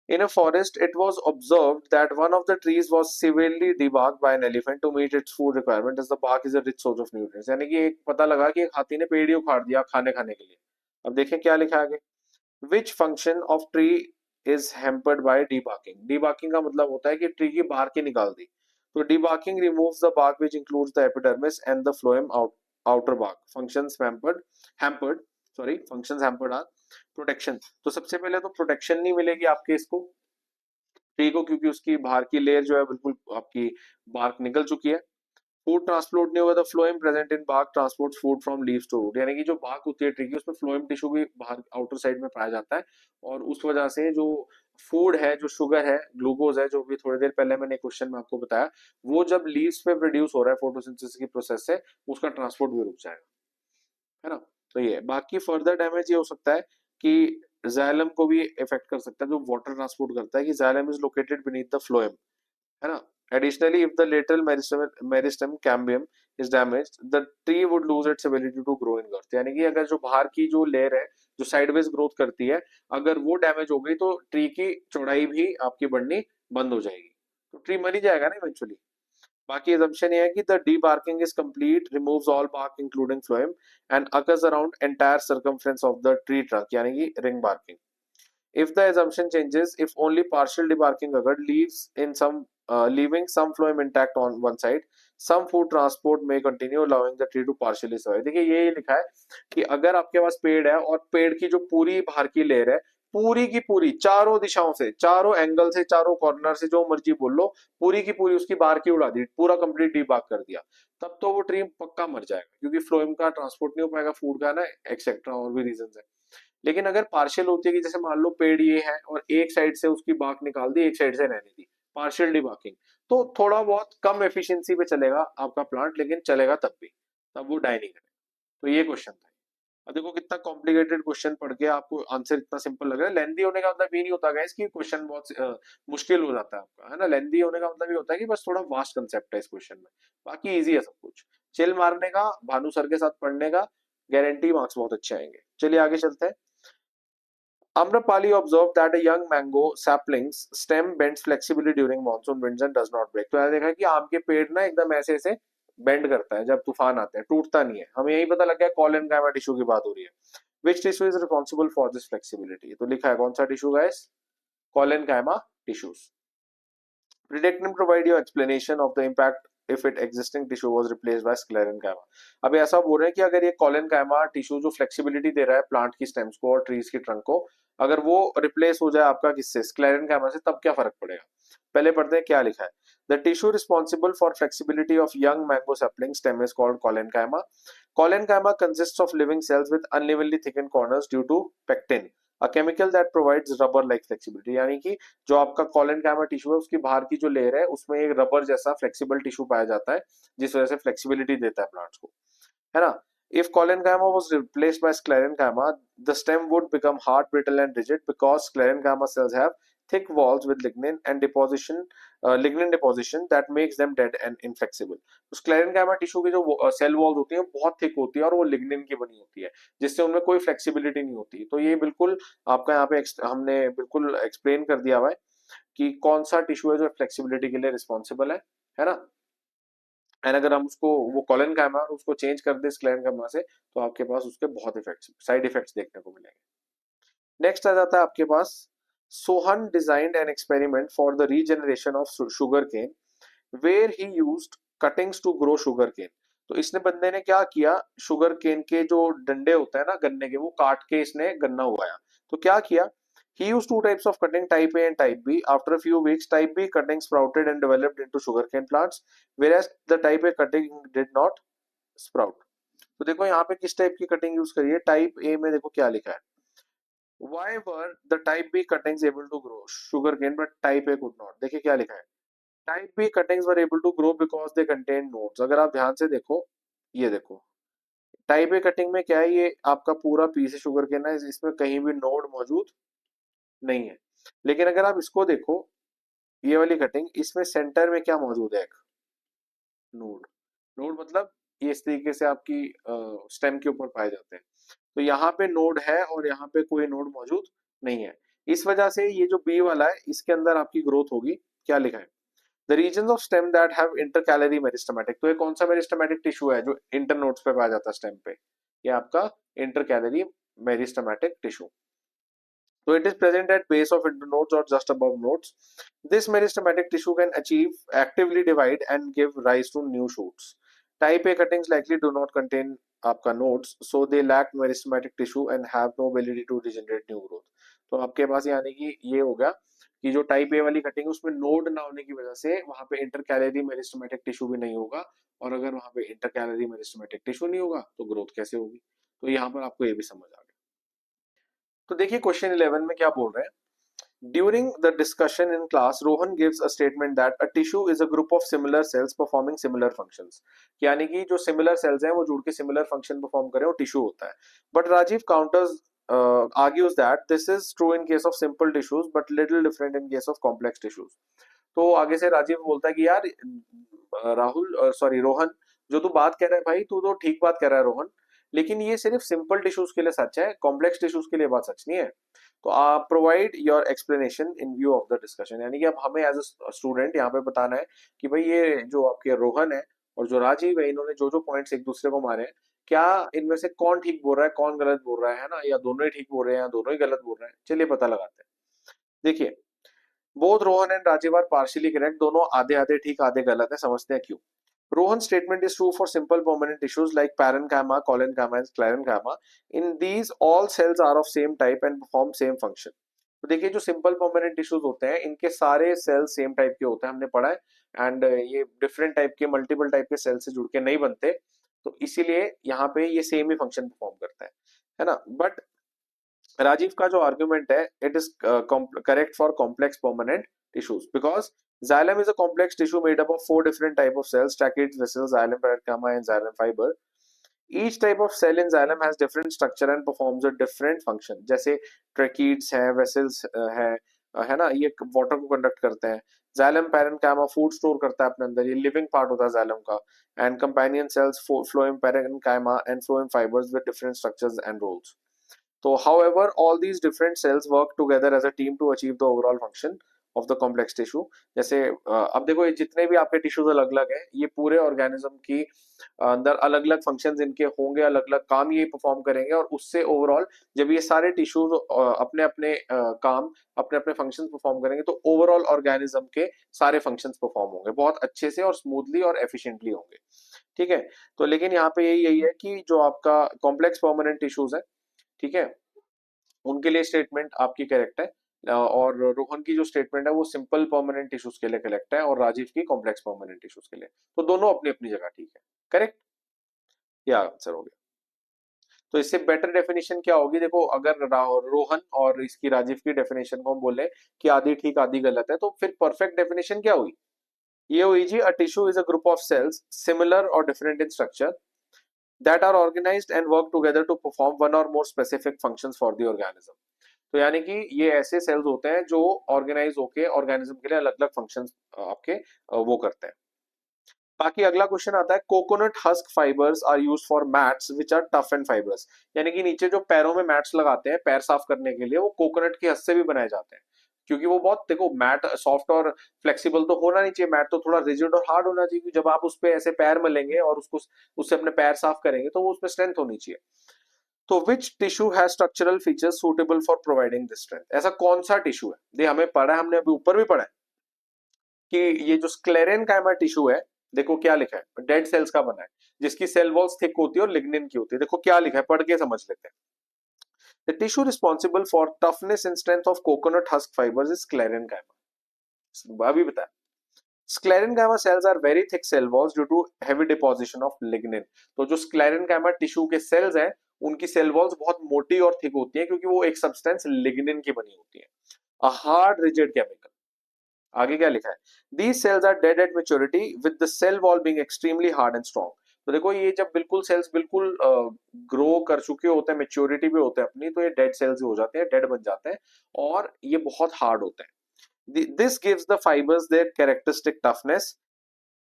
in a forest, it was observed that one of the trees was severely debarked by an elephant to meet its food requirement, as the bark is a rich source of nutrients। यानी कि एक पता लगा कि एक हाथी ने पेड़ ही उखाड़ दिया खाने खाने के लिए। अब देखें क्या लिखा है आगे, which function of tree is hampered by debarking। debarking का मतलब होता है कि ट्री की bark ही निकाल दी। तो debarking removes the bark which includes the epidermis and the phloem outer bark। functions hampered functions hampered are protection. तो सबसे पहले तो प्रोटेक्शन नहीं मिलेगी आपके इसको ट्री को, क्योंकि उसकी बाहर की लेयर जो है बिल्कुल आपकी बार्क निकल चुकी है। फूड ट्रांसपोर्ट नहीं होगा, the phloem present in bark transports food from leaves to root, यानी कि जो बार्क होती है ट्री की उसमें फ्लोएम टिश्यू भी बाहर आउटर साइड में पाया जाता है, और उस वजह से जो फूड है, जो शुगर है, ग्लूकोज है, जो भी थोड़ी देर पहले मैंने क्वेश्चन में आपको बताया, वो जब लीव्स पे प्रोड्यूस हो रहा है फोटोसिंथेसिस की प्रोसेस से, उसका ट्रांसपोर्ट भी रुक जाएगा, है ना। तो ये बाकी फर्दर डैमेज ये हो सकता है कि जाइलम को भी इफेक्ट कर सकता है, जो वाटर ट्रांसपोर्ट करता है, कि xylem is located beneath the phloem, है ना। Additionally, if the lateral meristem cambium is damaged, the tree would lose its ability to grow in girth। यानी कि अगर जो बाहर की जो लेयर है, जो साइडवेज ग्रोथ करती है, अगर वो डैमेज हो गई तो ट्री की चौड़ाई भी आपकी बढ़नी बंद हो जाएगी, तो ट्री मर ही जाएगा ना इवेंचुअली। बाकी assumption ये है कि the debarking is complete, removes all bark including phloem and occurs around entire circumference of the tree trunk, यानी कि ring barking। If the assumption changes, if only partial debarking occurred, leaving some phloem intact on one side, some food transport may continue, allowing the tree to partially survive। देखिए ये लिखा है कि अगर आपके पास पेड़ है और पेड़ की जो पूरी बाहर की लेयर है, पूरी की पूरी चारों दिशाओं से, चारों एंगल से, चारों कॉर्नर से, जो मर्जी बोल लो, पूरी की पूरी उसकी बाहर की उड़ा दी, पूरा कंप्लीट डीबार्क कर दिया, तब तो वो ट्री पक्का मर जाएगा, क्योंकि फ्लोएम का ट्रांसपोर्ट नहीं हो पाएगा फूड का ना, एक्सेट्रा और भी रीजन है। लेकिन अगर पार्शियल होती है कि जैसे मान लो पेड़ ये है और एक साइड से उसकी बाक निकाल दी, एक साइड से रहने दी, पार्शियल डिबार्किंग, तो थोड़ा बहुत कम एफिशिएंसी पे चलेगा आपका प्लांट, लेकिन चलेगा तब भी, तब वो डाई नहीं करेगा। तो ये क्वेश्चन था। अब देखो कितना कॉम्प्लिकेटेड क्वेश्चन पढ़ के आपको आंसर इतना सिंपल लग रहा है। लेंदी होने का मतलब ये नहीं होता गाइस कि क्वेश्चन बहुत मुश्किल हो जाता है आपका, है ना। लेंदी होने का मतलब ये होता है कि बस थोड़ा वास्ट कंसेप्ट है इस क्वेश्चन में, बाकी इजी है सब कुछ। चिल मारने का, भानु सर के साथ पढ़ने का, गारंटी मार्क्स बहुत अच्छे आएंगे। चलिए आगे चलते हैं। Amrapali observed that a young mango sapling's stem bends flexibly during monsoon winds and does not break। तो यहाँ देखा कि आम के पेड़ ना एकदम ऐसे ऐसे बेंड करता है जब तूफान आते हैं, टूटता नहीं है। हमें यही पता लग गया कोलेनकाइमा टिश्यू की बात हो रही है। Which tissue is responsible for this flexibility? तो लिखा है कौन सा tissue guys? Collenchyma tissues. Predict and provide your explanation of the impact if it existing tissue was replaced by sclerenchyma. अब ऐसा बोल रहे हैं कि अगर ये कोलेनकाइमा टिश्यू जो फ्लेक्सिबिलिटी दे रहा है प्लांट की स्टेम्स को और ट्रीज की ट्रंक को, अगर वो रिप्लेस हो जाए आपका किससे? स्क्लेरेनकाइमा से, तब क्या फर्क पड़ेगा? पहले पढ़ते हैं क्या लिखा है। The tissue responsible for flexibility of young mango sapling stem is called collenchyma. Colenchyma consists of living cells with unevenly thickened corners due to pectin, a chemical that provides rubber-like flexibility. यानी कि जो आपका collenchyma tissue है उसकी बाहर की जो layer है उसमें एक रबर जैसा फ्लेक्सिबल टिश्यू पाया जाता है जिस वजह से फ्लेक्सिबिलिटी देता है प्लांट्स को, है ना। If Colenchyma was replaced by Sclerenchyma, the stem would become hard, brittle, and rigid because Sclerenchyma cells have thick walls with lignin deposition that makes them dead and inflexible. तो Sclerenchyma tissue की जो cell walls होती हैं बहुत thick होती है और वो लिग्निन की बनी होती है जिससे उनमें कोई फ्लेक्सिबिलिटी नहीं होती। तो ये बिल्कुल आपका यहाँ पे हमने बिल्कुल एक्सप्लेन कर दिया हुआ है कि कौन सा टिश्यू है जो फ्लेक्सिबिलिटी के लिए रिस्पॉन्सिबल है ना। एंड अगर हम उसको वो कोलेनकाइमा उसको चेंज कर दे स्क्लेरेनकाइमा से तो आपके पास उसके बहुत इफेक्ट्स साइड इफेक्ट्स देखने को मिलेंगे। नेक्स्ट आ जाता है आपके पास Sohan designed an experiment for the regeneration of sugar cane where he used cuttings to grow sugar cane. तो इसने बंदे ने क्या किया, शुगर केन के जो डंडे होते हैं ना गन्ने के, वो काट के इसने गन्ना उगाया। तो क्या किया, he used two types of cutting, type A and type B. After a few weeks, type B cutting sprouted and developed into sugarcane plants, whereas the type A cutting did not sprout. तो देखो यहाँ पे किस type की cutting use करी है, type A में देखो क्या लिखा है, why were the type B cuttings able to grow sugarcane but type A could not? देखिए क्या लिखा है, type B cuttings were able to grow because they contain nodes. अगर आप ध्यान से देखो, ये देखो टाइप ए कटिंग में क्या है, ये आपका पूरा पीस शुगर केन है, इसमें कहीं भी नोड मौजूद नहीं है। लेकिन अगर आप इसको देखो, ये वाली कटिंग, इसमें सेंटर में क्या मौजूद है, एक नोड। नोड मतलब ये इस तरीके से आपकी स्टेम के ऊपर पाए जाते हैं। तो यहाँ पे नोड है और यहाँ पे कोई नोड मौजूद नहीं है। इस वजह से ये जो बी वाला है इसके अंदर आपकी ग्रोथ होगी। क्या लिखा है, the region of stem that have intercalary meristematic. तो ये कौन सा मेरिस्टेमेटिक टिश्यू है जो इंटरनोड्स पे पाया जाता है स्टेम पे, ये आपका intercalary meristematic tissue. So it is present at base of internodes or just above nodes. This meristematic tissue can actively divide and give rise to new shoots. Type A cuttings likely do not contain आपका nodes, so they lack meristematic tissue and have no ability to regenerate new growth. तो आपके पास यानी कि ये हो गया कि जो टाइप ए वाली कटिंग है उसमें नोड ना होने की वजह से वहां पे इंटरकैलरी मेरिस्टेमेटिक टिश्यू भी नहीं होगा, और अगर वहां पे इंटरकैलरी मेरिस्टेमेटिक टिश्यू नहीं होगा तो ग्रोथ कैसे होगी। तो यहाँ पर आपको ये भी समझ आ गया। तो देखिए क्वेश्चन 11 में क्या बोल रहे हैं, During the discussion in class, Rohan gives a statement that a tissue is a group of similar cells performing similar functions. यानी कि जो similar cells हैं वो जुड़ के similar function perform करें वो tissue होता है। But Rajiv counters argues that this is true in case of simple tissues but little different in case of complex tissues. तो आगे से राजीव बोलता है कि यार रोहन, जो तू बात कह रहा है भाई, तू तो ठीक बात कह रहा है रोहन, लेकिन ये सिर्फ सिंपल टिश्यूज के लिए सच है, कॉम्प्लेक्स टिश्यूज के लिए बात सच नहीं है। तो आप provide your explanation in view of the discussion, यानी कि अब हमें एज अ स्टूडेंट यहाँ पे बताना है कि भाई ये जो आपके रोहन है और जो राजीव है, इन्होंने जो जो पॉइंट्स एक दूसरे को मारे हैं, क्या इनमें से कौन ठीक बोल रहा है कौन गलत बोल रहा है ना, या दोनों ही ठीक बोल रहे हैं या दोनों ही गलत बोल रहे हैं, चलिए पता लगाते हैं। देखिए both Rohan and Rajeev are partially correct, दोनों आधे आधे ठीक आधे गलत है, समझते हैं क्यों। Rohan's statement is true for simple permanent tissues like parenchyma, collenchyma, and sclerenchyma. In these, all cells are of same type and perform same function. तो देखिए जो सिंपल परमानेंट टिश्यूज होते हैं इनके सारे सेल्स सेम टाइप के होते हैं, हमने पढ़ा है। एंड ये डिफरेंट टाइप के मल्टीपल टाइप के सेल से जुड़ के नहीं बनते, तो इसीलिए यहाँ पे ये सेम ही फंक्शन परफॉर्म करता है ना। बट राजीव का जो आर्ग्यूमेंट है, it is correct for complex permanent tissues because xylem is a complex tissue made up of 4 different type of cells: tracheids, vessels, xylem parenchyma, and xylem fiber. Each type of cell in xylem has different structure and performs a different function. जैसे tracheids है, vessels है ना, ये water को conduct करते हैं। xylem parenchyma food store करता है अपने अंदर, ये लिविंग पार्ट होता है xylem का। and companion cells phloem parenchyma and phloem fibers with different structures and roles. So however all these different cells work together as a team to achieve the overall function of the complex tissue. जैसे अब देखो ये जितने भी आपके tissues अलग अलग हैं, ये पूरे ऑर्गेनिज्म की अंदर अलग अलग फंक्शंस इनके होंगे, अलग अलग काम ये परफॉर्म करेंगे, और उससे ओवरऑल जब ये सारे टिश्यूज अपने अपने काम, अपने अपने फंक्शंस परफॉर्म करेंगे, तो ओवरऑल ऑर्गेनिज्म के सारे फंक्शंस परफॉर्म होंगे बहुत अच्छे से और स्मूथली और एफिशिएंटली होंगे। ठीक है, तो लेकिन यहाँ पे यही है कि जो आपका कॉम्प्लेक्स परमानेंट टिश्यूज है, ठीक है, उनके लिए स्टेटमेंट आपकी करेक्ट है, और रोहन की जो स्टेटमेंट है वो सिंपल परमानेंट टिश्यूज के लिए करेक्ट है, और राजीव की कॉम्प्लेक्स परमानेंट टिश्यूज के लिए। तो दोनों अपनी अपनी जगह ठीक है, करेक्ट, ये आंसर हो गया। तो इससे बेटर डेफिनेशन क्या होगी, देखो अगर रोहन और इसकी राजीव की डेफिनेशन को हम बोले कि आधी ठीक आधी गलत है, तो फिर परफेक्ट डेफिनेशन क्या हुई, ये हुई जी, a tissue is a group of cells similar और different in structure that are organized and work together to perform one or more specific functions for the organism। तो यानी कि ये ऐसे सेल्स होते हैं जो ऑर्गेनाइज होके ऑर्गेनिज्म के लिए अलग अलग फंक्शंस आपके वो करते हैं। बाकी अगला क्वेश्चन आता है, coconut husk fibres are used for mats which are tough and fibrous. यानी कि नीचे जो पैरों में मैट्स लगाते हैं पैर साफ करने के लिए, वो कोकोनट के हस्क से भी बनाए जाते हैं, क्योंकि वो बहुत, देखो मैट सॉफ्ट और फ्लेक्सिबल तो होना नहीं चाहिए, मैट तो थोड़ा रिजिड और हार्ड होना चाहिए, जब आप उस पे ऐसे पैर मलेंगे और उसको उससे अपने पैर साफ करेंगे तो वो उसमें स्ट्रेंथ होनी चाहिए। तो which tissue has structural features suitable for providing this strength, ऐसा कौन सा टिश्यू है, दे हमें पढ़ा है, हमने अभी ऊपर भी पढ़ा है कि ये जो स्क्लेरेनकाइमा टिश्यू है, देखो क्या लिखा है, डेड सेल्स का बना है, जिसकी सेल वॉल्स थिक होती है और लिग्निन की होती है। देखो क्या लिखा है, पढ़ के समझ लेते हैं। The tissue responsible for toughness and strength of coconut husk fibres is sclerenchyma. अभी बताया, sclerenchyma cells are very thick cell walls due to heavy deposition of lignin. तो जो स्क्लेरेनकाइमा टिश्यू के सेल्स हैं, उनकी सेल वॉल्स बहुत मोटी और थिक होती है, क्योंकि वो एक सब्सटेंस लिग्निन की बनी होती है, अ हार्ड रिजिड केमिकल। आगे क्या लिखा है, these cells are dead at maturity with the cell wall being extremely hard and strong. तो देखो ये जब बिल्कुल सेल्स बिल्कुल ग्रो कर चुके होते हैं, मेच्योरिटी भी होते हैं अपनी, तो ये डेड सेल्स हो जाते हैं, डेड बन जाते हैं, और ये बहुत हार्ड होते हैं। This gives the fibres there characteristic toughness,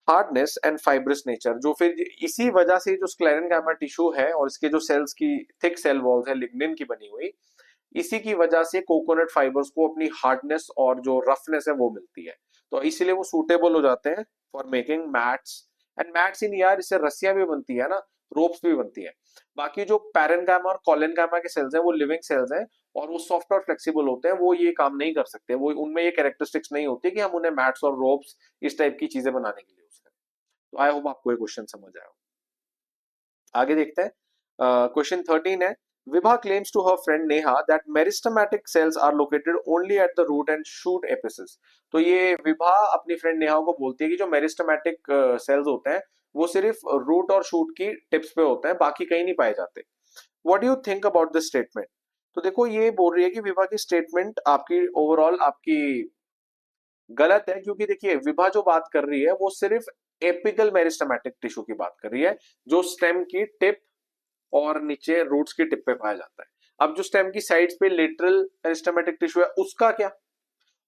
hardness and fibrous nature. जो फिर इसी वजह से जो स्क्लेरेनकाइमा टिश्यू है और इसके जो सेल्स की थिक सेल वॉल्स है लिग्निन की बनी हुई, इसी की वजह से कोकोनट फाइबर्स को अपनी हार्डनेस और जो रफनेस है वो मिलती है, तो इसीलिए वो सूटेबल हो जाते हैं for making mats. And mats इन यार, इससे रस्सियां भी बनती है ना, रोप्स भी बनती है। बाकी जो पैरेनकाइमा और कॉलेनकाइमा के सेल्स हैं वो लिविंग सेल्स हैं, और वो सॉफ्ट और फ्लेक्सिबल होते हैं, वो ये काम नहीं कर सकते, वो उनमें ये कैरेक्टरिस्टिक्स नहीं होती कि हम उन्हें मैट्स और रोप्स इस टाइप की चीजें बनाने के लिए यूज करें। तो आई होप आपको ये क्वेश्चन समझ आया हो। आगे देखते हैं, क्वेश्चन 13 है, Vibha claims to her friend Neha that meristematic cells are located only at the root and shoot apices। तो ये विभा अपनी फ्रेंड नेहा को बोलती है कि जो मेरिस्टमैटिक सेल्स होते हैं वो सिर्फ रूट और शूट की टिप्स पे होते हैं, बाकी कहीं नहीं पाए जाते। What do you think about this statement. तो देखो ये बोल रही है कि विभा की स्टेटमेंट आपकी ओवरऑल आपकी गलत है, क्योंकि देखिए विभा जो बात कर रही है वो सिर्फ एपिकल मेरिस्टमैटिक टिश्यू की बात कर रही है, जो स्टेम की टिप और नीचे रूट्स की टिप पे पाया जाता है। अब जो स्टेम की साइड्स पे लेटरल मेरिस्टेमेटिक टिश्यू है उसका क्या,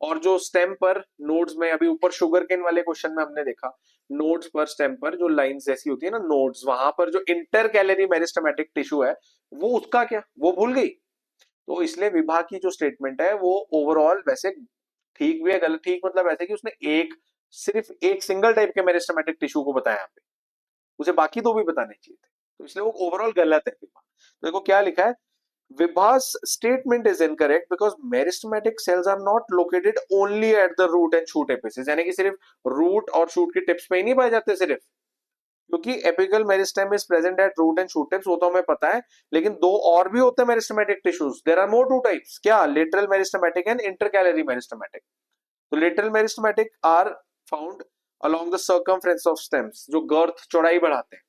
और जो स्टेम पर नोड्स में, अभी ऊपर शुगर केन वाले क्वेश्चन में हमने देखा, नोड्स पर स्टेम पर जो लाइंस जैसी होती है ना नोड्स, वहां पर जो इंटर कैलरी मेरिस्टेमेटिक टिश्यू है वो उसका क्या, वो भूल गई। तो इसलिए विभा की जो स्टेटमेंट है वो ओवरऑल वैसे ठीक भी है, गलत ठीक मतलब ऐसे कि उसने एक सिर्फ एक सिंगल टाइप के मेरिस्टेमेटिक टिश्यू को बताया यहाँ पे, उसे बाकी दो भी बताने चाहिए थे, तो इसलिए वो ओवरऑल गलत है विभा। तो देखो क्या लिखा है, Vibha's statement is incorrect because meristematic cells are not located only at the root and shoot apices। यानी कि सिर्फ रूट और शूट की टिप्स पे ही नहीं पाए जाते सिर्फ, क्योंकि apical meristem is present at root and shoot tips, वो तो हमें पता है, लेकिन दो और भी होते हैं meristematic tissues, there are more two types, क्या, lateral meristematic and intercalary meristematic. तो lateral meristematic are found along the circumference of stems, जो गर्थ चौड़ाई बढ़ाते हैं,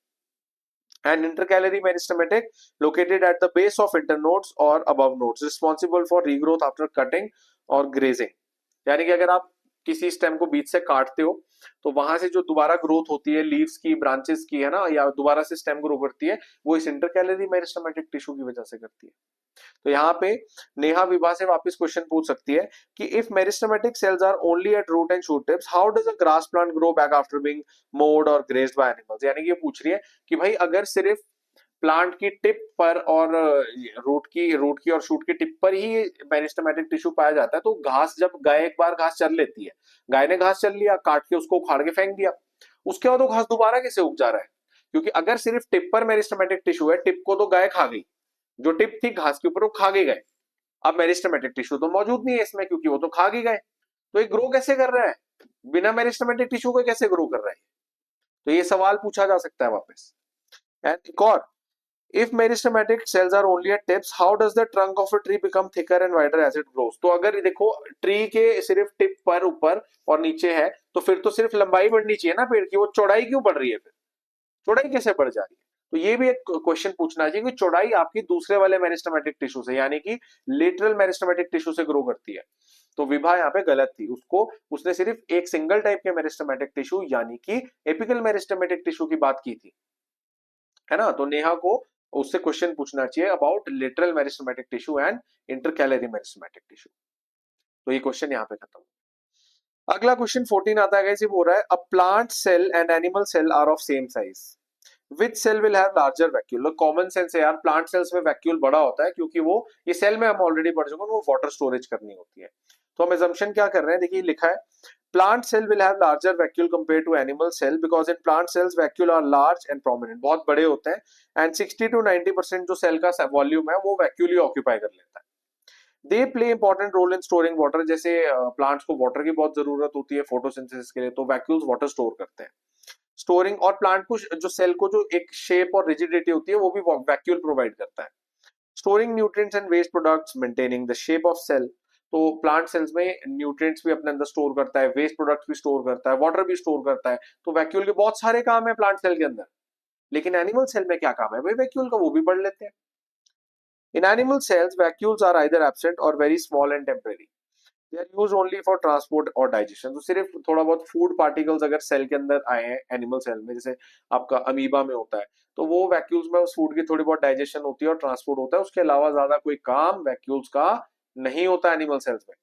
and intercalary meristematic located at the base of internodes or above nodes, responsible for regrowth after cutting और grazing। यानी कि अगर आप किसी स्टेम को बीच से काटते हो तो वहां से जो दोबारा ग्रोथ होती है लीव्स की, ब्रांचेस की, है ना, या दोबारा से स्टेम ग्रो करती है, वो इस इंटरकैलरी मेरिस्टेमेटिक टिश्यू की वजह से करती है। तो यहाँ पे नेहा विभा से वापस क्वेश्चन पूछ सकती है कि if meristematic cells are only at root and shoot tips, how does a grass plant grow back after being mowed or grazed by animals. यानी कि ये पूछ रही है कि भाई अगर सिर्फ प्लांट की टिप पर और रूट की और शूट की टिप पर ही मेरिस्टेमेटिक टिश्यू पाया जाता है। तो घास, जब गाय एक बार घास चर लेती है, गाय ने घास चर लिया, काट के उसको उखाड़ के फेंक दिया, उसके बाद वो घास दोबारा कैसे उग जा रहा है? क्योंकि अगर सिर्फ टिप पर मेरिस्टेमेटिक टिश्यू है, टिप को तो गाय खा गई, जो टिप थी घास के ऊपर वो खा के गए, अब मेरिस्टेमेटिक टिश्यू तो मौजूद नहीं है इसमें, क्योंकि वो तो खा के गए। तो ये ग्रो कैसे कर रहा है? बिना मेरिस्टेमेटिक टिश्यू को कैसे ग्रो कर रहा है? तो ये सवाल पूछा जा सकता है वापस। एंड एक और, if meristematic cells are only at tips, how does the trunk of a tree become thicker and wider as it grows? तो अगर देखो ट्री के सिर्फ टिप पर ऊपर और नीचे है, तो फिर तो सिर्फ लंबाई बढ़नी चाहिए ना पेड़ की, वो चौड़ाई क्यों बढ़ रही है? फिर चौड़ाई कैसे बढ़ जा रही है? तो ये भी एक क्वेश्चन पूछना चाहिए कि चौड़ाई आपकी दूसरे वाले मेरिस्टेमेटिक टिश्यू से, यानी कि लेटरल मेरिस्टेमेटिक टिश्यू से ग्रो करती है। तो विभा यहाँ पे गलत थी, उसको उसने सिर्फ एक सिंगल टाइप के मेरिस्टेमेटिक टिश्यू यानी कि एपिकल मेरिस्टेमेटिक टिश्यू की बात की थी, है ना? तो नेहा को उससे क्वेश्चन पूछना चाहिए about lateral meristematic tissue and intercalary meristematic tissue. तो ये क्वेश्चन यहाँ पे खत्म। अगला क्वेश्चन 14 आता है, ये बोल रहा है a plant cell and animal cell are of same size, which cell will have larger vacuole? Common sense है यार, प्लांट सेल्स में वैक्यूल बड़ा होता है, क्योंकि वो ये सेल में हम ऑलरेडी पढ़ चुके हैं, वो वाटर स्टोरेज करनी होती है। तो हम एजम्पशन क्या कर रहे हैं, देखिए लिखा है plant cell will have larger vacuole compared to animal cell because in plant cells vacuole are large and prominent, बहुत बड़े होते हैं, and 60 to 90% जो सेल का वॉल्यूम है वो वैक्यूल ही ऑक्यूपाई कर लेता है। They play important role in storing water, जैसे प्लांट्स को वाटर की बहुत जरूरत होती है फोटोसिंथेसिस के लिए, तो वैक्यूल्स वाटर स्टोर करते हैं। स्टोरिंग और प्लांट को जो सेल को जो एक शेप और रिजिडिटी होती है वो भी वैक्यूल प्रोवाइड करता है। Storing nutrients and waste products, maintaining the shape of cell, तो प्लांट सेल्स में न्यूट्रिएंट्स भी अपने अंदर स्टोर करता है, वेस्ट प्रोडक्ट्स भी स्टोर करता है, वाटर भी स्टोर करता है। तो वैक्यूल के बहुत सारे काम है प्लांट सेल के अंदर, लेकिन एनिमल सेल में क्या काम है भाई वैक्यूल का, वो भी पढ़ लेते हैं। In animal cells vacuoles are either absent और very small and temporary, they are used only for transport और डाइजेशन। तो सिर्फ थोड़ा बहुत फूड पार्टिकल्स अगर सेल के अंदर आए हैं एनिमल सेल में, जैसे आपका अमीबा में होता है, तो वो वैक्यूल्स में उस फूड की थोड़ी बहुत डाइजेशन होती है और ट्रांसपोर्ट होता है, उसके अलावा ज्यादा कोई काम वैक्यूल्स का नहीं होता एनिमल सेल्स में।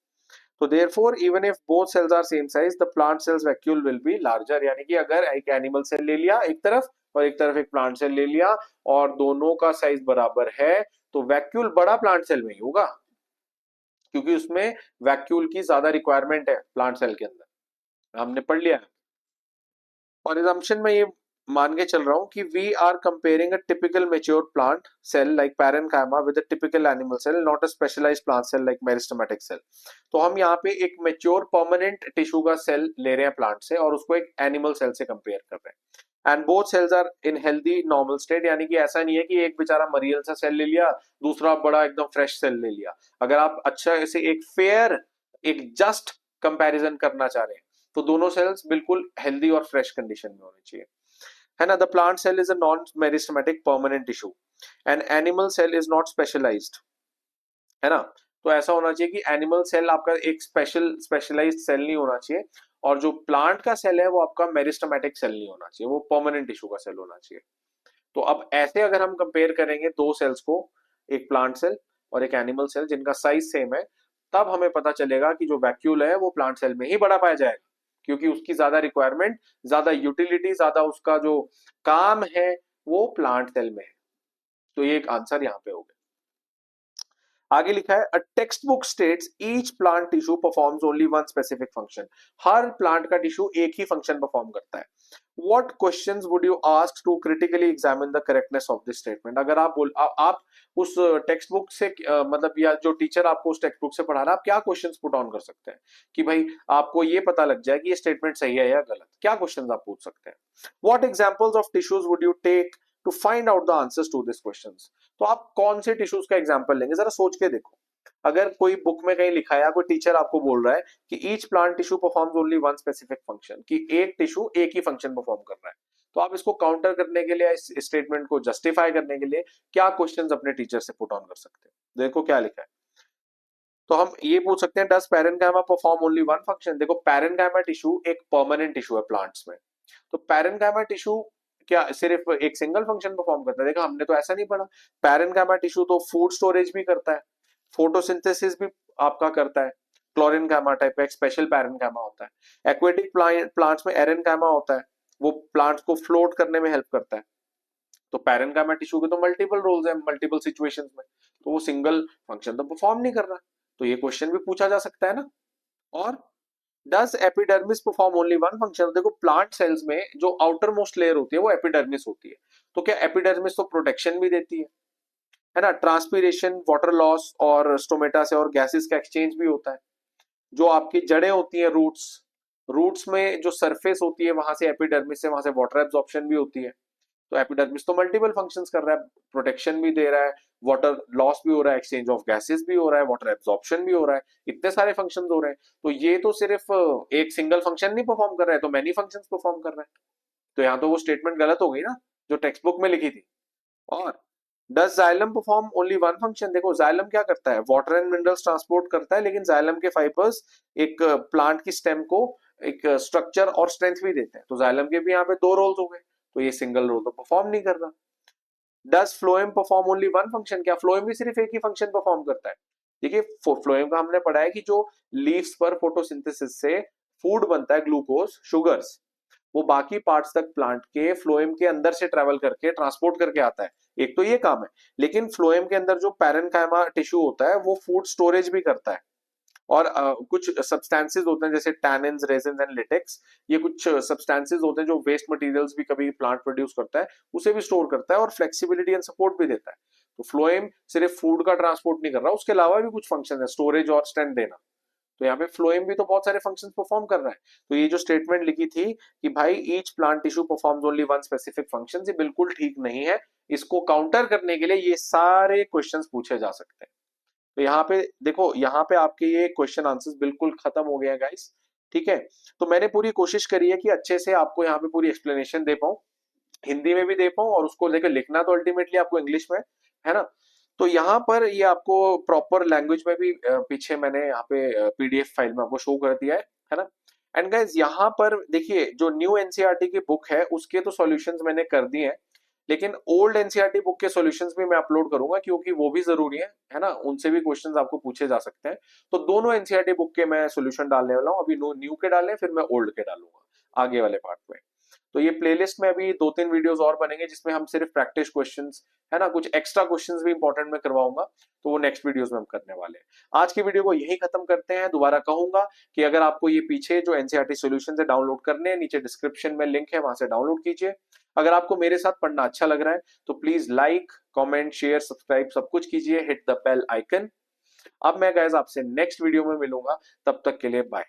तो therefore even if both cells are same size, the plant cells vacuole will be larger, यानी कि अगर एक एनिमल सेल ले लिया एक तरफ और एक तरफ एक प्लांट सेल ले लिया और दोनों का साइज बराबर है, तो वैक्यूल बड़ा प्लांट सेल में ही होगा, क्योंकि उसमें वैक्यूल की ज्यादा रिक्वायरमेंट है प्लांट सेल के अंदर, हमने पढ़ लिया है। और assumption में ये मान के चल रहा हूं कि we are comparing a typical mature plant cell like parenchyma with a typical animal cell, not a specialized plant cell like meristematic cell. तो हम यहाँ पे एक मेच्योर परमानेंट टिश्यू का सेल ले रहे हैं प्लांट से और उसको एक एनिमल सेल से कंपेयर कर रहे हैं। And both cells are in healthy normal state, यानी कि ऐसा नहीं है कि एक बेचारा मरियल सा सेल ले लिया, दूसरा बड़ा एकदम फ्रेश सेल ले लिया। अगर आप अच्छा से एक फेयर, एक जस्ट कंपैरिजन करना चाह रहे हैं, तो दोनों सेल्स बिल्कुल हेल्दी और फ्रेश कंडीशन में होनी चाहिए, है ना? The plant cell is a non meristematic permanent tissue and animal cell is not specialized, है ना? तो ऐसा होना चाहिए कि एनिमल सेल आपका एक स्पेशलाइज्ड सेल नहीं होना चाहिए, और जो प्लांट का सेल है वो आपका मेरिस्टेमेटिक सेल नहीं होना चाहिए, वो परमानेंट टिश्यू का सेल होना चाहिए। तो अब ऐसे अगर हम कंपेयर करेंगे दो सेल्स को, एक प्लांट सेल और एक एनिमल सेल जिनका साइज सेम है, तब हमें पता चलेगा कि जो वैक्यूल है वो प्लांट सेल में ही बड़ा पाया जाएगा, क्योंकि उसकी ज्यादा रिक्वायरमेंट, ज्यादा यूटिलिटी, ज्यादा उसका जो काम है वो प्लांट सेल में है। तो ये एक आंसर यहाँ पे हो गया। आगे लिखा है a textbook states each plant tissue performs only one specific function, हर प्लांट का टिश्यू एक ही फंक्शन परफॉर्म करता है। What questions would you ask to critically examine the correctness of this statement? अगर आप उस टेक्स्ट बुक से मतलब या जो टीचर आपको उस टेक्स्ट बुक से पढ़ा रहा है, आप क्या क्वेश्चंस पुट ऑन कर सकते हैं कि भाई आपको ये पता लग जाए कि ये स्टेटमेंट सही है या गलत? क्या क्वेश्चंस आप पूछ सकते हैं? What examples of tissues would you take to find out the answers to this questions? तो आप कौन से टिश्यूज का एग्जांपल लेंगे, जरा सोच के देखो। अगर कोई बुक में कहीं लिखा है, कोई टीचर आपको बोल रहा है कि each plant tissue performs only one specific function, कि एक टिश्यू एक ही फंक्शन परफॉर्म कर रहा है, तो आप इसको काउंटर करने के लिए, इस स्टेटमेंट को जस्टिफाई करने के लिए क्या क्वेश्चंस अपने टीचर से पुट ऑन कर सकते हैं? देखो क्या लिखा है। तो हम ये पूछ सकते हैं does parenchyma perform only one function? देखो पैरेन्काइमा टिश्यू एक परमानेंट टिश्यू है प्लांट्स में, तो पैरेन्काइमा टिश्यू क्या सिर्फ एक सिंगल फंक्शन परफॉर्म करता है? देखा, हमने तो ऐसा नहीं पढ़ा। पैरेन्काइमा टिश्यू तो फूड स्टोरेज भी करता है, फोटोसिंथेसिस भी आपका करता है, क्लोरेन्काइमा टाइप का एक स्पेशल पैरेन्काइमा होता है। एक्वेटिक प्लांट्स में एरेन्काइमा होता है, वो प्लांट्स को फ्लोट करने में हेल्प करता है। तो पैरेनकाइमा टिश्यू के तो मल्टीपल रोल्स हैं मल्टीपल सिचुएशंस में, तो वो सिंगल फंक्शन तो परफॉर्म नहीं कर रहा। तो ये क्वेश्चन भी पूछा जा सकता है ना। और does epidermis perform only one function? देखो प्लांट सेल्स में जो आउटर मोस्ट लेयर होती है वो एपिडर्मिस होती है। तो क्या एपिडर्मिस तो प्रोटेक्शन भी देती है ना, ट्रांसपीरेशन, वाटर लॉस और स्टोमेटा से और गैसेस का एक्सचेंज भी होता है। जो आपकी जड़ें होती हैं, रूट्स, रूट्स में जो सरफेस होती है वहां से एपिडर्मिस से वहां से वाटर एब्जॉर्प्शन भी होती है। तो एपिडर्मिस तो मल्टीपल फंक्शंस कर रहा है, प्रोटेक्शन भी दे रहा है, वाटर लॉस भी हो रहा है, एक्सचेंज ऑफ गैसेस भी हो रहा है, वाटर एब्जॉर्प्शन भी हो रहा है, इतने सारे फंक्शंस हो रहे हैं। तो ये तो सिर्फ एक सिंगल फंक्शन नहीं परफॉर्म कर रहा है, तो मैनी फंक्शंस परफॉर्म कर रहा है। तो यहाँ तो वो स्टेटमेंट गलत हो गई ना जो टेक्स्ट बुक में लिखी थी। और does xylem perform only one function? देखो जाइलम क्या करता है, वाटर एंड मिनरल्स ट्रांसपोर्ट करता है, लेकिन जाइलम के फाइबर्स एक प्लांट की स्टेम को एक स्ट्रक्चर और स्ट्रेंथ भी देते हैं। तो जाइलम के भी यहाँ पे दो रोल्स हो गए, तो ये सिंगल रोल तो परफॉर्म नहीं कर रहा। Does phloem perform only one function? क्या फ्लोएम भी सिर्फ एक ही फंक्शन परफॉर्म करता है? देखिए फ्लोएम का हमने पढ़ा है कि जो लीव्स पर फोटोसिंथेसिस से फूड बनता है, ग्लूकोज, शुगर्स, वो बाकी पार्ट्स तक प्लांट के फ्लोएम के अंदर से ट्रेवल करके ट्रांसपोर्ट करके आता है। एक तो ये काम है, लेकिन फ्लोएम के अंदर जो पैरेनकाइमा टिश्यू होता है वो फूड स्टोरेज भी करता है। और कुछ सब्सटेंसेस होते हैं जैसे टैनिन्स, रेजिन्स एंड लेटेक्स, ये कुछ सब्सटेंसेस होते हैं जो वेस्ट मटेरियल्स भी कभी प्लांट प्रोड्यूस करता है उसे भी स्टोर करता है और फ्लेक्सिबिलिटी एंड सपोर्ट भी देता है। तो फ्लोएम सिर्फ फूड का ट्रांसपोर्ट नहीं कर रहा, उसके अलावा भी कुछ फंक्शन है, स्टोरेज और स्ट्रेंथ देना। तो यहाँ पे फ्लोएम भी तो बहुत सारे फंक्शंस परफॉर्म कर रहा है। तो ये जो स्टेटमेंट लिखी थी कि भाई each plant tissue performs only one specific function, ये बिल्कुल ठीक नहीं है। इसको काउंटर करने के लिए ये सारे क्वेश्चंस पूछे जा सकते हैं। तो यहाँ पे देखो, यहाँ पे आपके ये क्वेश्चन आंसर्स बिल्कुल खत्म हो गए हैं गाइस। ठीक है, तो मैंने पूरी कोशिश करी है कि अच्छे से आपको यहाँ पे पूरी एक्सप्लेनेशन दे पाऊं, हिंदी में भी दे पाऊं, और उसको लेकर लिखना तो अल्टीमेटली आपको इंग्लिश में है ना। तो यहाँ पर ये आपको प्रॉपर लैंग्वेज में भी पीछे मैंने यहाँ पे पीडीएफ फाइल में आपको शो कर दिया है ना। एंड गाइज यहाँ पर देखिए जो न्यू एनसीईआरटी की बुक है उसके तो सॉल्यूशंस मैंने कर दिए हैं, लेकिन ओल्ड एनसीईआरटी बुक के सॉल्यूशंस भी मैं अपलोड करूंगा क्योंकि वो भी जरूरी है ना, उनसे भी क्वेश्चंस आपको पूछे जा सकते हैं। तो दोनों एनसीईआरटी बुक के मैं सॉल्यूशन डालने वाला हूँ, अभी न्यू के डालने फिर मैं ओल्ड के डालूंगा आगे वाले पार्ट में। तो ये प्लेलिस्ट में अभी 2-3 वीडियोस और बनेंगे जिसमें हम सिर्फ प्रैक्टिस क्वेश्चंस है ना, कुछ एक्स्ट्रा क्वेश्चंस भी इंपॉर्टेंट में करवाऊंगा, तो वो नेक्स्ट वीडियोस में हम करने वाले हैं। आज की वीडियो को यही खत्म करते हैं। दोबारा कहूंगा कि अगर आपको ये पीछे जो एनसीईआरटी सॉल्यूशंस है डाउनलोड करने हैं, नीचे डिस्क्रिप्शन में लिंक है, वहां से डाउनलोड कीजिए। अगर आपको मेरे साथ पढ़ना अच्छा लग रहा है तो please like, comment, share, subscribe सब कुछ कीजिए, हिट द बेल आइकन। अब मैं गाइस आपसे नेक्स्ट वीडियो में मिलूंगा, तब तक के लिए बाय।